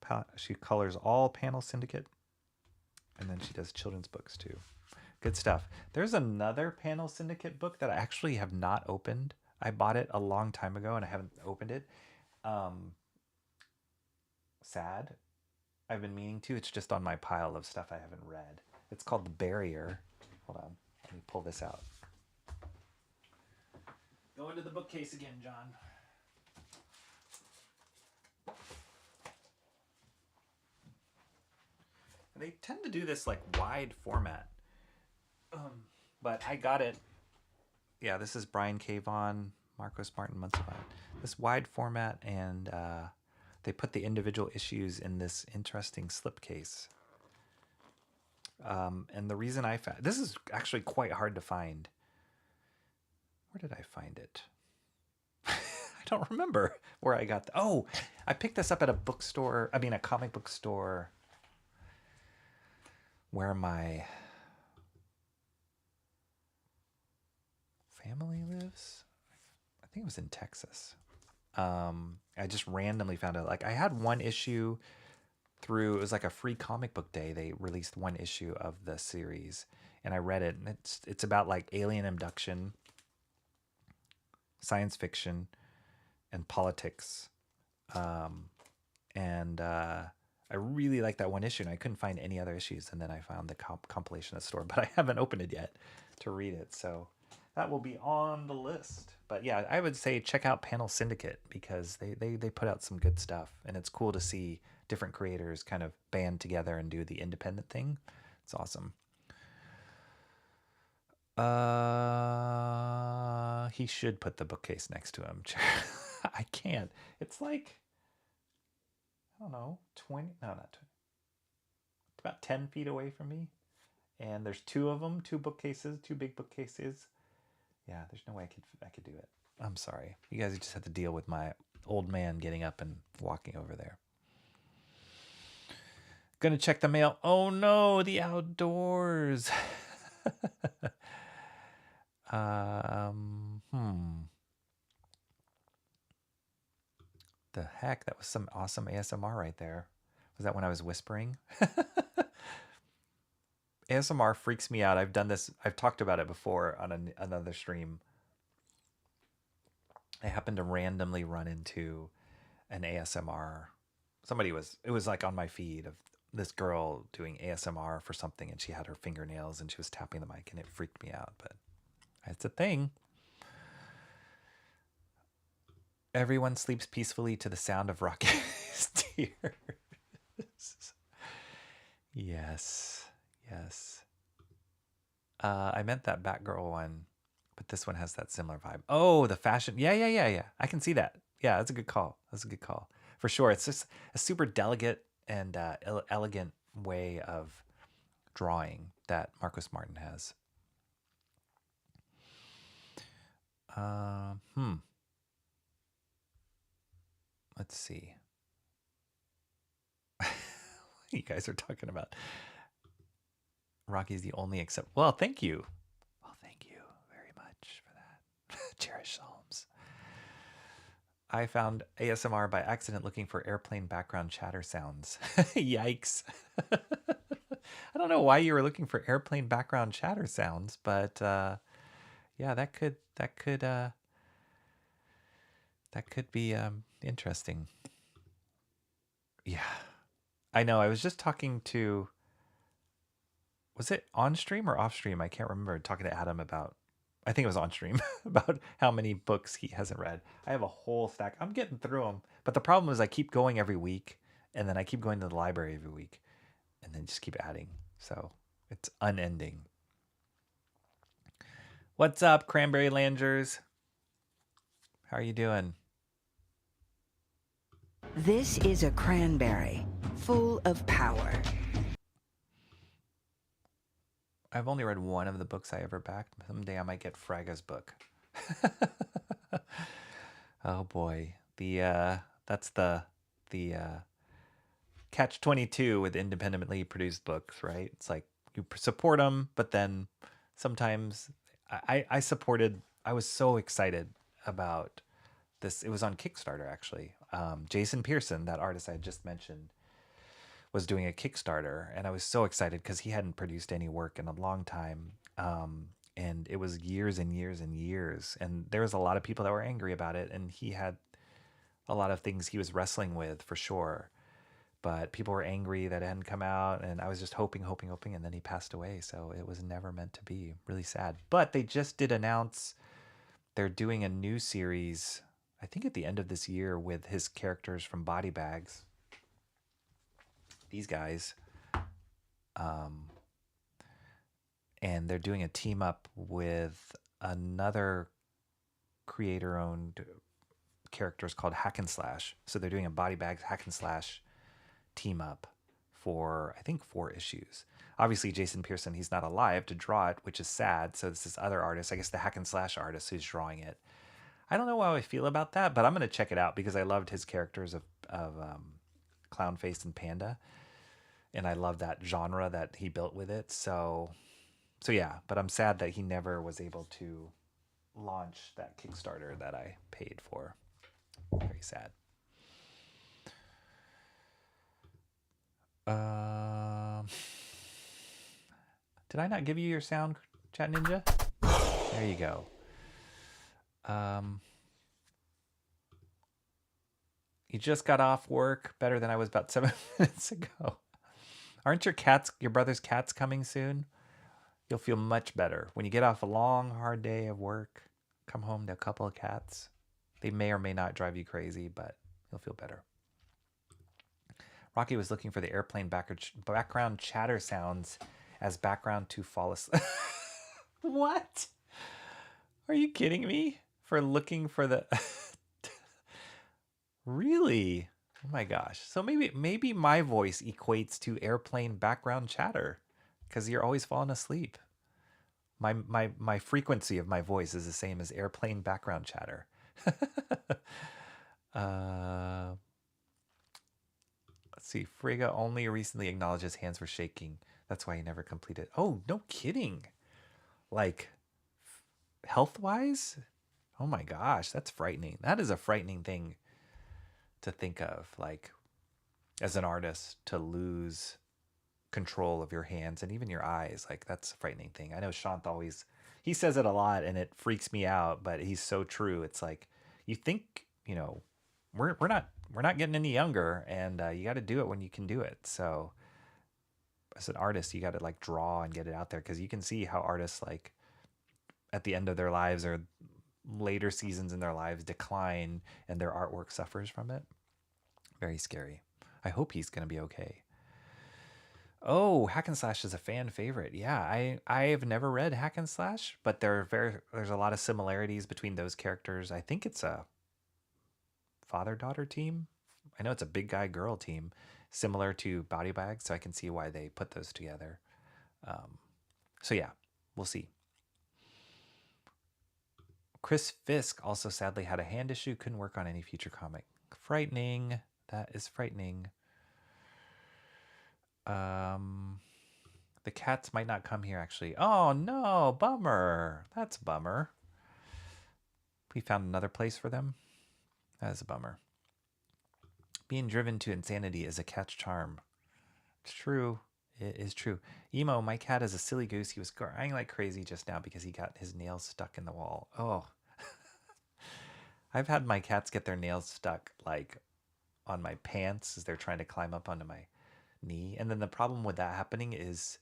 blah. She colors all panel Syndicate. And then she does children's books too. Good stuff. There's another panel Syndicate book that I actually have not opened. I bought it a long time ago and I haven't opened it. Sad. I've been meaning to. It's just on my pile of stuff I haven't read. It's called The Barrier. Hold on. Let me pull this out. Go into the bookcase again, John. And they tend to do this like wide format. But I got it. Yeah, this is Brian K. Vaughan, Marcos Martin, Monsivine. This wide format, and they put the individual issues in this interesting slipcase. And the reason I found this is actually quite hard to find. Where did I find it? I don't remember where I got. Oh, I picked this up at a bookstore. I mean, a comic book store where my family lives. I think it was in Texas. I just randomly found out. Like, I had one issue through. It was like a free comic book day. They released one issue of the series, and I read it. And it's about like alien abduction, science fiction, and politics. I really liked that one issue, and I couldn't find any other issues. And then I found the compilation at the store, but I haven't opened it yet to read it. So that will be on the list. But yeah, I would say check out Panel Syndicate because they put out some good stuff, and it's cool to see different creators kind of band together and do the independent thing. It's awesome. He should put the bookcase next to him. I can't. It's like, I don't know, 20, no, not 20. It's about 10 feet away from me. And there's two of them, two bookcases, two big bookcases. Yeah, there's no way I could do it. I'm sorry. You guys just have to deal with my old man getting up and walking over there. Gonna check the mail. Oh no, the outdoors. The heck? That was some awesome ASMR right there. Was that when I was whispering? ASMR freaks me out. I've done this. I've talked about it before on another stream. I happened to randomly run into an ASMR. It was like on my feed of this girl doing ASMR for something, and she had her fingernails and she was tapping the mic, and it freaked me out, but it's a thing. Everyone sleeps peacefully to the sound of Rocky's tears. Yes. I meant that Batgirl one, but this one has that similar vibe. Oh, the fashion. Yeah. I can see that. Yeah, that's a good call. For sure. It's just a super delicate and elegant way of drawing that Marcos Martin has. Let's see. You guys are talking about Rocky's the only except. Well, thank you. Thank you very much for that. Cherish Psalms. I found ASMR by accident looking for airplane background chatter sounds. Yikes. I don't know why you were looking for airplane background chatter sounds, but yeah, that could be interesting. Yeah, I know. I was just talking to, was it on stream or off stream? I can't remember. Talking to Adam about, I think it was on stream, about how many books he hasn't read. I have a whole stack. I'm getting through them, but the problem is I keep going every week, and then I keep going to the library every week, and then just keep adding. So it's unending. What's up, Cranberry Langers? How are you doing? This is a cranberry, full of power. I've only read one of the books I ever backed. Someday I might get Fraga's book. Oh boy, that's the catch-22 with independently produced books, right? It's like you support them, but then sometimes I supported. I was so excited about this. It was on Kickstarter actually. Jason Pearson, that artist I had just mentioned, was doing a Kickstarter, and I was so excited because he hadn't produced any work in a long time. And it was years and years and years. And there was a lot of people that were angry about it, and he had a lot of things he was wrestling with for sure. But people were angry that it hadn't come out, and I was just hoping, and then he passed away. So it was never meant to be. Really sad. But they just did announce they're doing a new series, I think at the end of this year, with his characters from Body Bags. These guys. And they're doing a team up with another creator-owned characters called Hack and Slash. So they're doing a Body Bags Hack and Slash team up for, I think, 4 issues. Obviously, Jason Pearson, he's not alive to draw it, which is sad. So this is other artist, I guess the Hack and Slash artist who's drawing it. I don't know how I feel about that, but I'm going to check it out because I loved his characters of Clownface and Panda. And I love that genre that he built with it. So yeah, but I'm sad that he never was able to launch that Kickstarter that I paid for. Very sad. Did I not give you your sound, Chat Ninja? There you go. You just got off work, better than I was about 7 minutes ago. Aren't your brother's cats coming soon? You'll feel much better. When you get off a long, hard day of work, come home to a couple of cats. They may or may not drive you crazy, but you'll feel better. Rocky was looking for the airplane background chatter sounds as background to fall asleep. What? Are you kidding me? For looking for the... Really? Oh my gosh. So maybe my voice equates to airplane background chatter because you're always falling asleep. My frequency of my voice is the same as airplane background chatter. Let's see. Frigga only recently acknowledged his hands were shaking. That's why he never completed. Oh, no kidding. Like, health-wise? Oh my gosh, that's frightening. That is a frightening thing to think of, like, as an artist, to lose control of your hands and even your eyes. Like, that's a frightening thing. I know Shant always, he says it a lot and it freaks me out, but he's so true. It's like, you think, we're not getting any younger, and you got to do it when you can do it. So as an artist, you got to like draw and get it out there, because you can see how artists, like, at the end of their lives or later seasons in their lives, decline and their artwork suffers from it. Very scary. I hope he's going to be okay. Oh, Hack and Slash is a fan favorite. Yeah, I've never read Hack and Slash, but there's a lot of similarities between those characters. I think it's a father-daughter team. I know it's a big guy girl team, similar to Body Bags, so I can see why they put those together. So yeah, we'll see. Chris Fisk also sadly had a hand issue, couldn't work on any future comic. Frightening. That is frightening. The cats might not come here, actually. Oh no, bummer. That's a bummer. We found another place for them. That is a bummer. Being driven to insanity is a cat's charm. It's true. It is true. Emo, my cat is a silly goose. He was crying like crazy just now because he got his nails stuck in the wall. Oh, I've had my cats get their nails stuck like on my pants as they're trying to climb up onto my knee. And then the problem with that happening is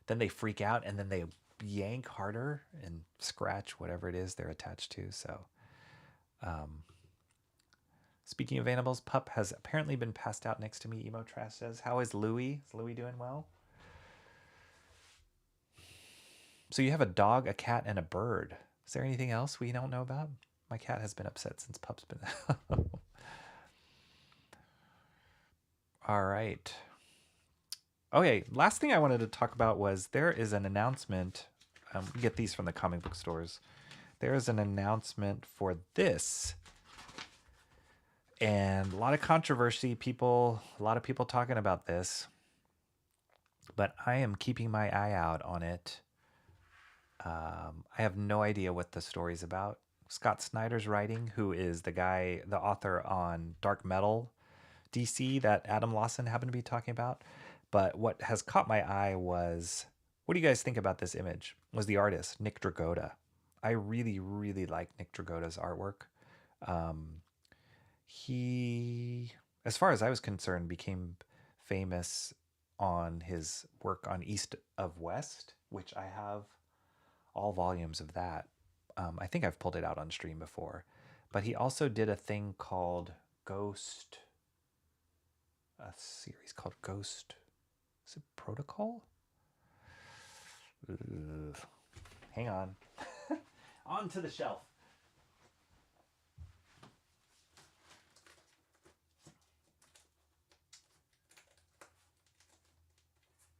then they freak out and then they yank harder and scratch whatever it is they're attached to. So, speaking of animals, Pup has apparently been passed out next to me. Emo Trash says, how is Louie? Is Louie doing well? So you have a dog, a cat, and a bird. Is there anything else we don't know about? My cat has been upset since Pup's been All right. Okay, last thing I wanted to talk about was there is an announcement. We get these from the comic book stores. There is an announcement for this. And a lot of controversy, a lot of people talking about this. But I am keeping my eye out on it. I have no idea what the story's about. Scott Snyder's writing, who is the author on Dark Metal DC that Adam Lawson happened to be talking about. But what has caught my eye was, what do you guys think about this image? Was the artist, Nick Dragotta. I really, really like Nick Dragotta's artwork. He, as far as I was concerned, became famous on his work on East of West, which I have all volumes of that. I think I've pulled it out on stream before. But he also did a thing called Ghost, a series called Ghost, is it Protocol? Ugh. Hang on. Onto the shelf.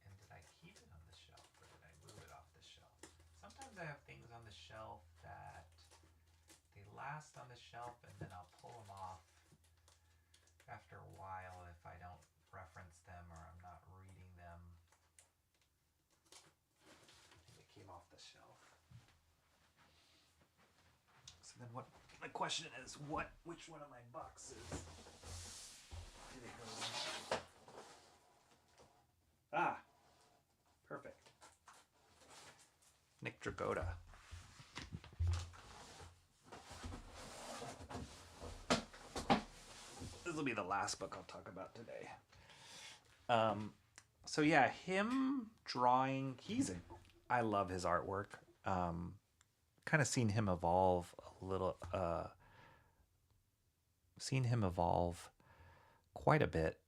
And did I keep it on the shelf or did I move it off the shelf? Sometimes I have things on the shelf that they last on the shelf and then I'll pull them off after a while if I don't reference them or I'm not reading them. I think it came off the shelf. So then what the question is, which one of my boxes did it go in? Ah, perfect. Nick Dragotta. This will be the last book I'll talk about today. So yeah, him drawing, I love his artwork. Kind of seen him evolve a little, seen him evolve quite a bit.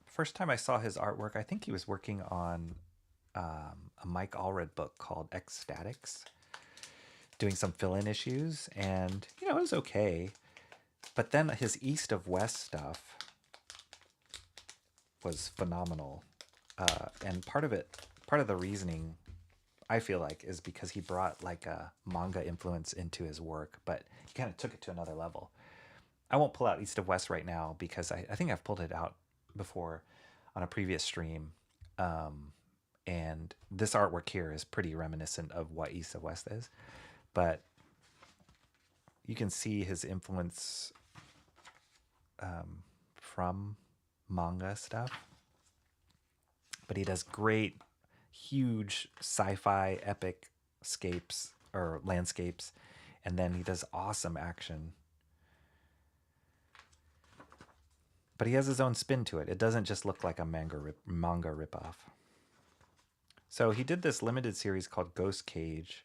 First time I saw his artwork, I think he was working on a Mike Allred book called Ecstatics, doing some fill-in issues, and it was okay. But then his East of West stuff was phenomenal, and part of the reasoning, I feel like, is because he brought like a manga influence into his work, but he kind of took it to another level. I won't pull out East of West right now because I think I've pulled it out before on a previous stream, and this artwork here is pretty reminiscent of what East of West is, but you can see his influence from manga stuff, but he does great, huge sci-fi epic scapes or landscapes, and then he does awesome action. But he has his own spin to it. It doesn't just look like a manga ripoff. So he did this limited series called Ghost Cage.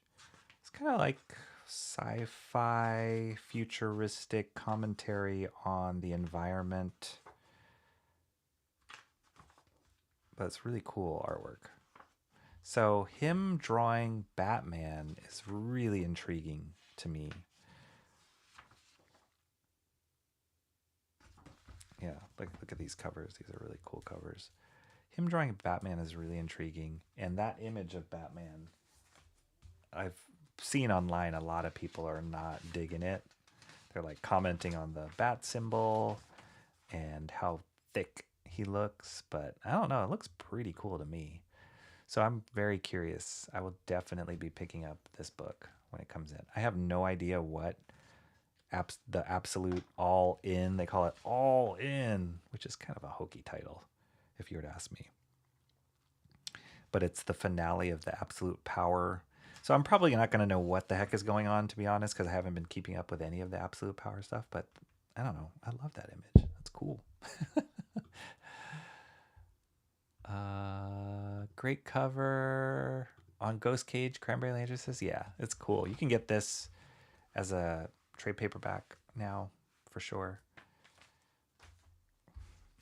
It's kind of like sci-fi, futuristic commentary on the environment. But it's really cool artwork. So him drawing Batman is really intriguing to me. Yeah, look at these covers. These are really cool covers. Him drawing Batman is really intriguing. And that image of Batman, I've seen online, a lot of people are not digging it. They're like commenting on the bat symbol and how thick he looks. But I don't know, it looks pretty cool to me. So I'm very curious. I will definitely be picking up this book when it comes in. I have no idea what the absolute all in. They call it all in, which is kind of a hokey title, if you were to ask me. But it's the finale of the absolute power. So I'm probably not going to know what the heck is going on, to be honest, because I haven't been keeping up with any of the absolute power stuff. But I don't know. I love that image. That's cool. Great cover on Ghost Cage. Cranberry Landry says, yeah, it's cool. You can get this as a trade paperback now for sure.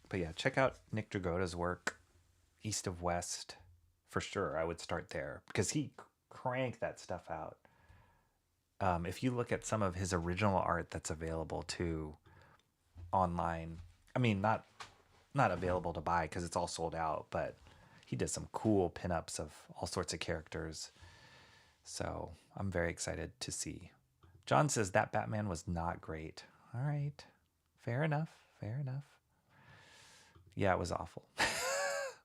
But yeah, check out Nick Dragotta's work, East of West, for sure. I would start there because he cranked that stuff out. If you look at some of his original art that's available too online, I mean, not available to buy because it's all sold out, but he did some cool pinups of all sorts of characters. So I'm very excited to see. John says that Batman was not great. All right. Fair enough. Fair enough. Yeah, it was awful.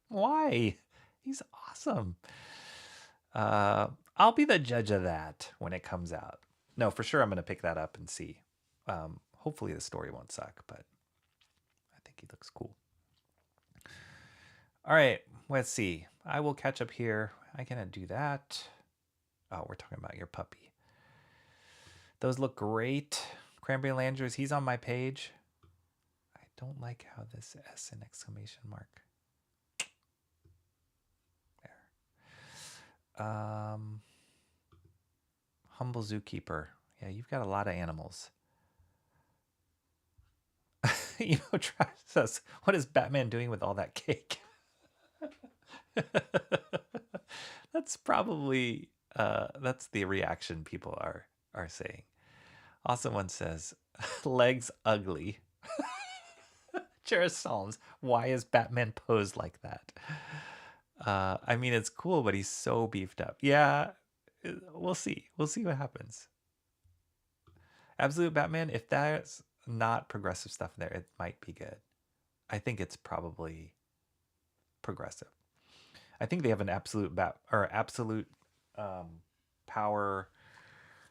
Why? He's awesome. I'll be the judge of that when it comes out. No, for sure I'm going to pick that up and see. Hopefully the story won't suck, but I think he looks cool. All right, let's see. I will catch up here. I cannot do that. Oh, we're talking about your puppy. Those look great. Cranberry Landers, he's on my page. I don't like how this S and exclamation mark. There. Humble Zookeeper. Yeah, you've got a lot of animals. Travis says, what is Batman doing with all that cake? That's probably that's the reaction people are saying. Awesome one says, legs ugly. Cheris Solms, why is Batman posed like that? I mean, it's cool, but he's so beefed up. Yeah, we'll see. We'll see what happens. Absolute Batman, if that's not progressive stuff in there, it might be good. I think it's probably progressive. I think they have an absolute power.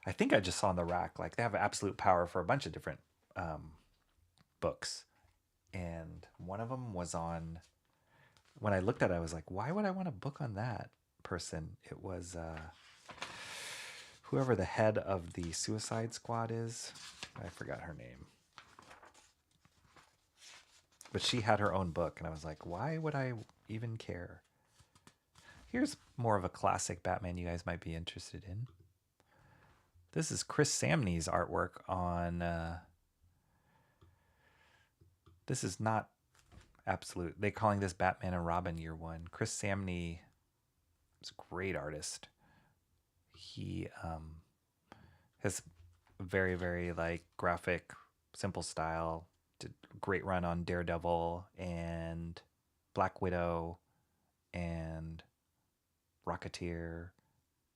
I think I just saw on the rack, like they have absolute power for a bunch of different books. And one of them was on, when I looked at it, I was like, why would I want a book on that person? It was whoever the head of the Suicide Squad is. I forgot her name. But she had her own book, and I was like, why would I even care? Here's more of a classic Batman you guys might be interested in. This is Chris Samney's artwork on... this is not absolute. They're calling this Batman and Robin Year One. Chris Samney is a great artist. He has very, very like graphic, simple style. Did a great run on Daredevil and Black Widow and Rocketeer.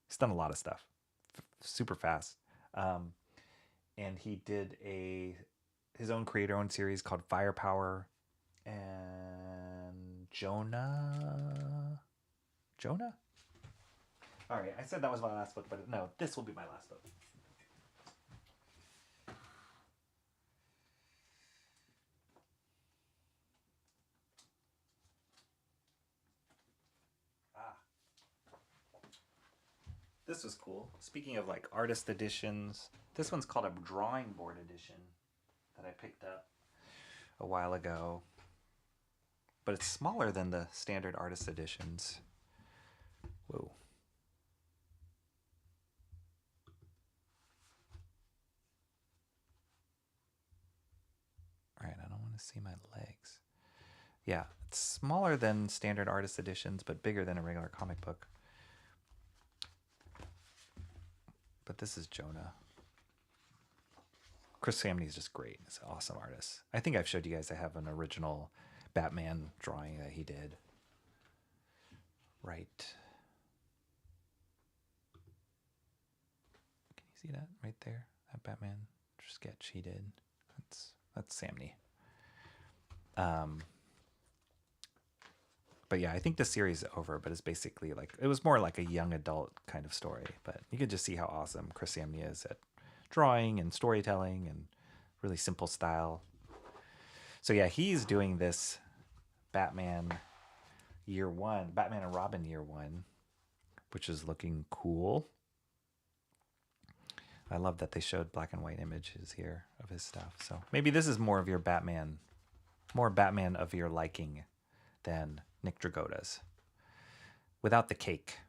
He's done a lot of stuff. Super fast. And he did his own creator-owned series called Firepower and Jonna. All right, I said that was my last book, but no, this will be my last book. This was cool. Speaking of like artist editions, this one's called a drawing board edition that I picked up a while ago. But it's smaller than the standard artist editions. Whoa. All right, I don't want to see my legs. Yeah, it's smaller than standard artist editions, but bigger than a regular comic book. But this is Jonna. Chris Samney is just great. He's an awesome artist. I think I've showed you guys I have an original Batman drawing that he did. Right. Can you see that right there? That Batman sketch he did. That's Samney. But yeah, I think the series is over, but it's basically like, it was more like a young adult kind of story, but you could just see how awesome Chris Samney is at drawing and storytelling and really simple style. So yeah, he's doing this Batman Year One, Batman and Robin Year One, which is looking cool. I love that they showed black and white images here of his stuff. So maybe this is more of your Batman, more Batman of your liking than Nick Dragotta's. Without the cake.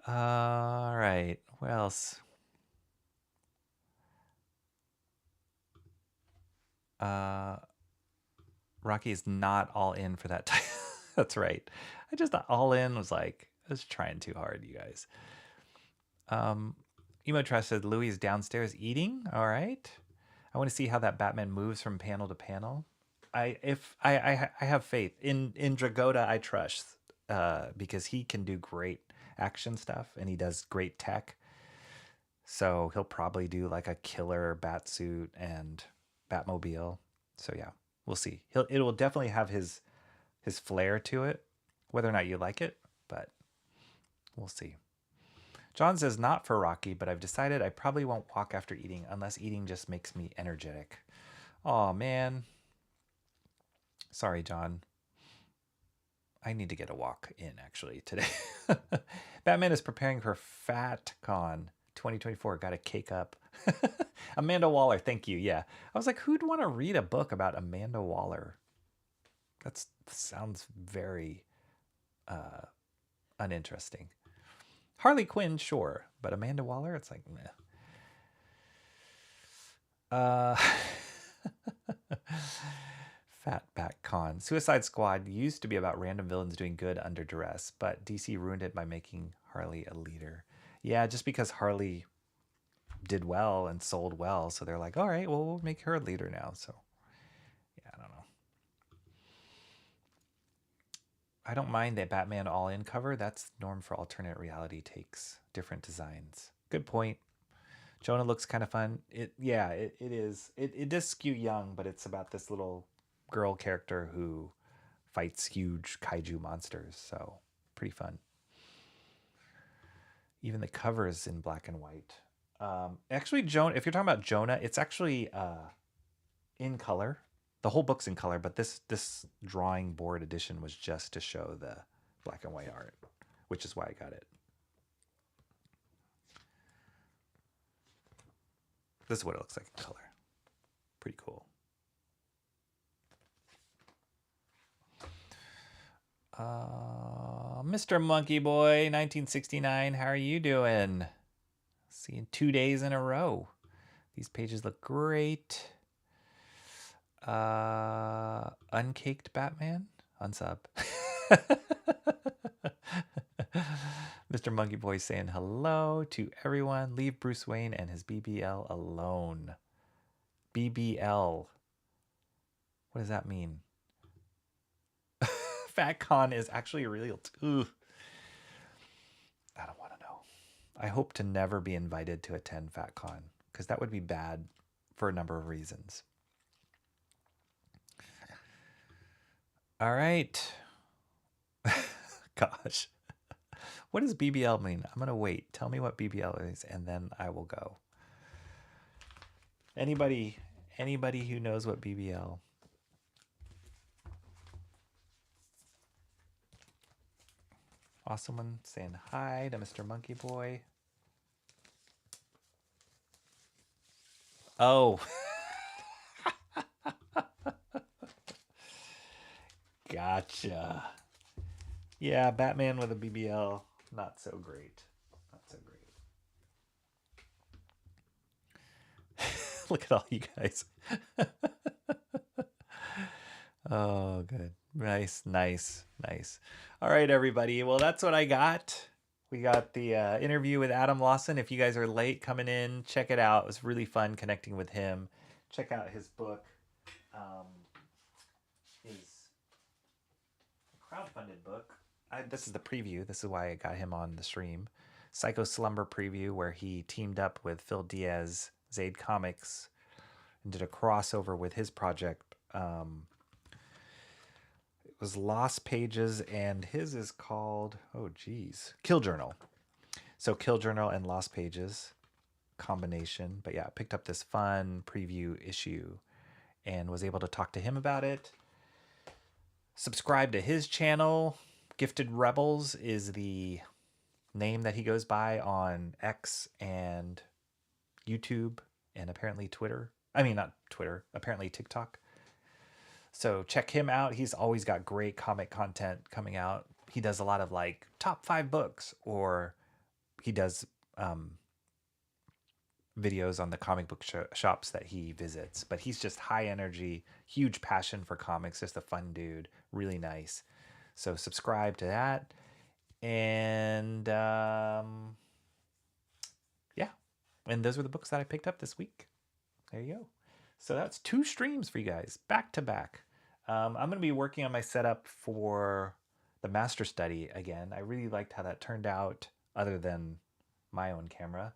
All right. What else? Rocky is not all in for that title. That's right. I just thought all in was like, I was trying too hard, you guys. Emo Trash said Louis is downstairs eating. All right. I want to see how that Batman moves from panel to panel. I have faith in Dragotta. I trust because he can do great action stuff and he does great tech. So he'll probably do like a killer Batsuit and Batmobile. So yeah, we'll see. It will definitely have his flair to it, whether or not you like it, but we'll see. John says not for Rocky, but I've decided I probably won't walk after eating unless eating just makes me energetic. Oh man. Sorry, John. I need to get a walk in actually today. Batman is preparing for FatCon 2024. Got a cake up. Amanda Waller, thank you. Yeah. I was like, who'd want to read a book about Amanda Waller? That sounds very uninteresting. Harley Quinn, sure, but Amanda Waller, it's like, meh. Fatback Con. Suicide Squad used to be about random villains doing good under duress, but DC ruined it by making Harley a leader. Yeah, just because Harley did well and sold well, so they're like, all right, well, we'll make her a leader now. So, yeah, I don't know. I don't mind that Batman all-in cover. That's norm for alternate reality takes. Different designs. Good point. Jonna looks kind of fun. It is. It does skew young, but it's about this little girl character who fights huge kaiju monsters. So pretty fun. Even the cover is in black and white. Actually, Jonna, if you're talking about Jonna, it's actually in color. The whole book's in color, but this drawing board edition was just to show the black and white art, which is why I got it. This is what it looks like in color. Pretty cool. Mr. Monkey Boy, 1969, how are you doing? Seeing 2 days in a row. These pages look great. Uncaked Batman? Unsub. Mr. Monkey Boy saying hello to everyone. Leave Bruce Wayne and his BBL alone. BBL. What does that mean? FatCon is actually real too. I don't want to know. I hope to never be invited to attend FatCon because that would be bad for a number of reasons. All right. Gosh. What does BBL mean? I'm going to wait. Tell me what BBL is, and then I will go. Anybody who knows what BBL? Awesome one saying hi to Mr. Monkey Boy. Oh. Gotcha. Yeah, Batman with a BBL. Not so great. Not so great. Look at all you guys. Oh, good. Nice. All right, everybody. Well, that's what I got. We got the interview with Adam Lawson. If you guys are late coming in, check it out. It was really fun connecting with him. Check out his book. His crowdfunded book. This is the preview. This is why I got him on the stream. Psycho Slumber preview, where he teamed up with Phil Diaz, Zaid Comics, and did a crossover with his project. It was Lost Pages, and his is called, Kill Journal. So Kill Journal and Lost Pages combination. But yeah, picked up this fun preview issue and was able to talk to him about it. Subscribe to his channel. Gifted Rebels is the name that he goes by on X and YouTube and apparently Twitter. I mean, not Twitter, apparently TikTok. So check him out. He's always got great comic content coming out. He does a lot of like top 5 books, or he does videos on the comic book shops that he visits. But he's just high energy, huge passion for comics, just a fun dude, really nice. So subscribe to that. And yeah, and those were the books that I picked up this week. There you go. So that's 2 streams for you guys, back to back. I'm going to be working on my setup for the master study again. I really liked how that turned out, other than my own camera.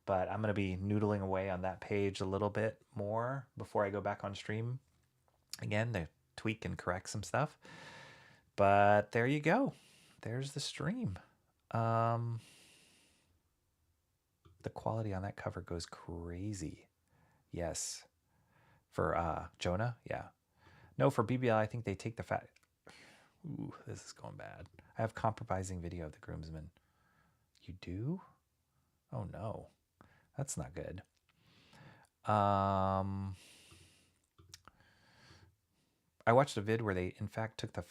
But I'm going to be noodling away on that page a little bit more before I go back on stream again to tweak and correct some stuff. But there you go. There's the stream. The quality on that cover goes crazy. Yes. For Jonna, yeah. No, for BBL, I think they take the fat. Ooh, this is going bad. I have compromising video of the groomsmen. You do? Oh no, that's not good. I watched a vid where they in fact took the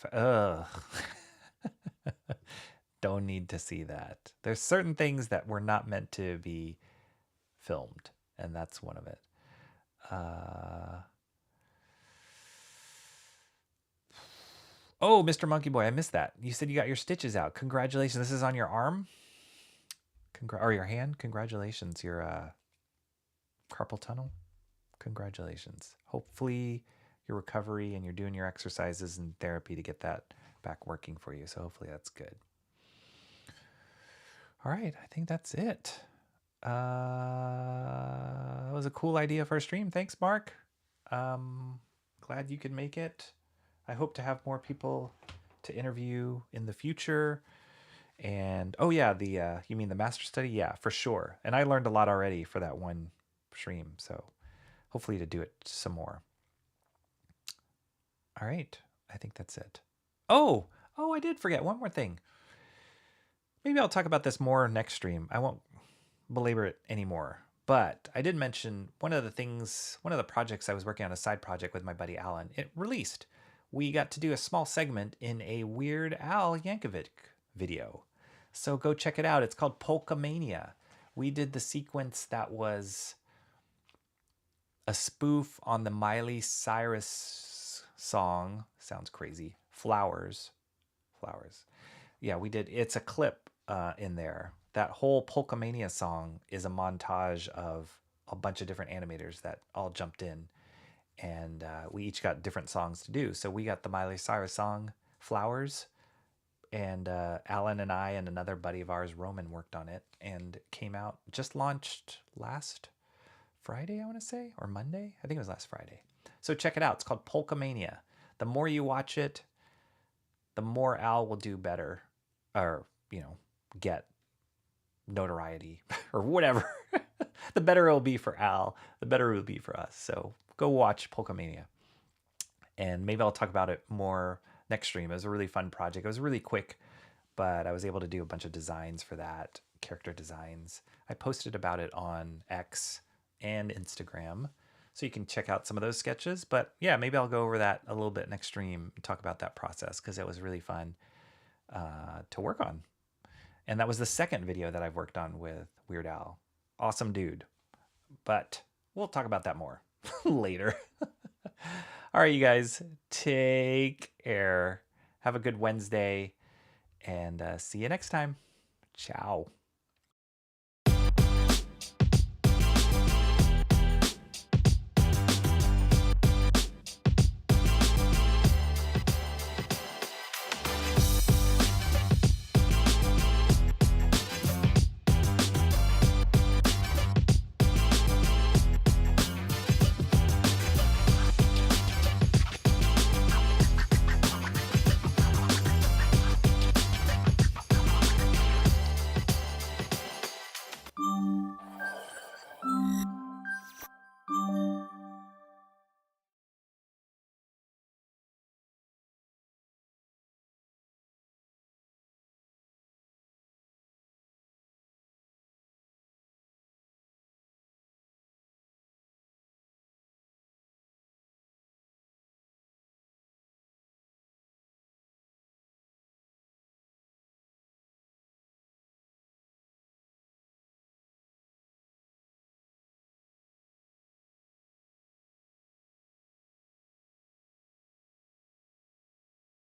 don't need to see that. There's certain things that were not meant to be filmed, and that's one of it. Oh, Mr. Monkey Boy, I missed that. You said you got your stitches out. Congratulations. This is on your arm? Or your hand? Congratulations. Your carpal tunnel? Congratulations. Hopefully your recovery and you're doing your exercises and therapy to get that back working for you. So hopefully that's good. All right. I think that's it. That was a cool idea for a stream. Thanks, Mark. Glad you could make it. I hope to have more people to interview in the future. And oh yeah, the you mean the master study? Yeah, for sure. And I learned a lot already for that one stream. So hopefully to do it some more. All right. I think that's it. Oh, I did forget one more thing. Maybe I'll talk about this more next stream. I won't belabor it anymore. But I did mention one of the projects I was working on, a side project with my buddy Alan, it released. We got to do a small segment in a Weird Al Yankovic video. So go check it out. It's called Polka Mania. We did the sequence that was a spoof on the Miley Cyrus song. Sounds crazy. Flowers. Yeah, we did. It's a clip in there. That whole Polka Mania song is a montage of a bunch of different animators that all jumped in. And we each got different songs to do. So we got the Miley Cyrus song, Flowers. And Alan and I and another buddy of ours, Roman, worked on it. And it came out, just launched last Friday, I want to say, or Monday. I think it was last Friday. So check it out. It's called Polka Mania. The more you watch it, the more Al will do better. Or, get notoriety or whatever. The better it will be for Al, the better it will be for us. So go watch Polka Mania. And maybe I'll talk about it more next stream. It was a really fun project. It was really quick, but I was able to do a bunch of designs for that, character designs. I posted about it on X and Instagram, so you can check out some of those sketches. But yeah, maybe I'll go over that a little bit next stream and talk about that process, because it was really fun to work on. And that was the second video that I've worked on with Weird Al. Awesome dude. But we'll talk about that more later. All right, you guys, take care. Have a good Wednesday, and see you next time. Ciao.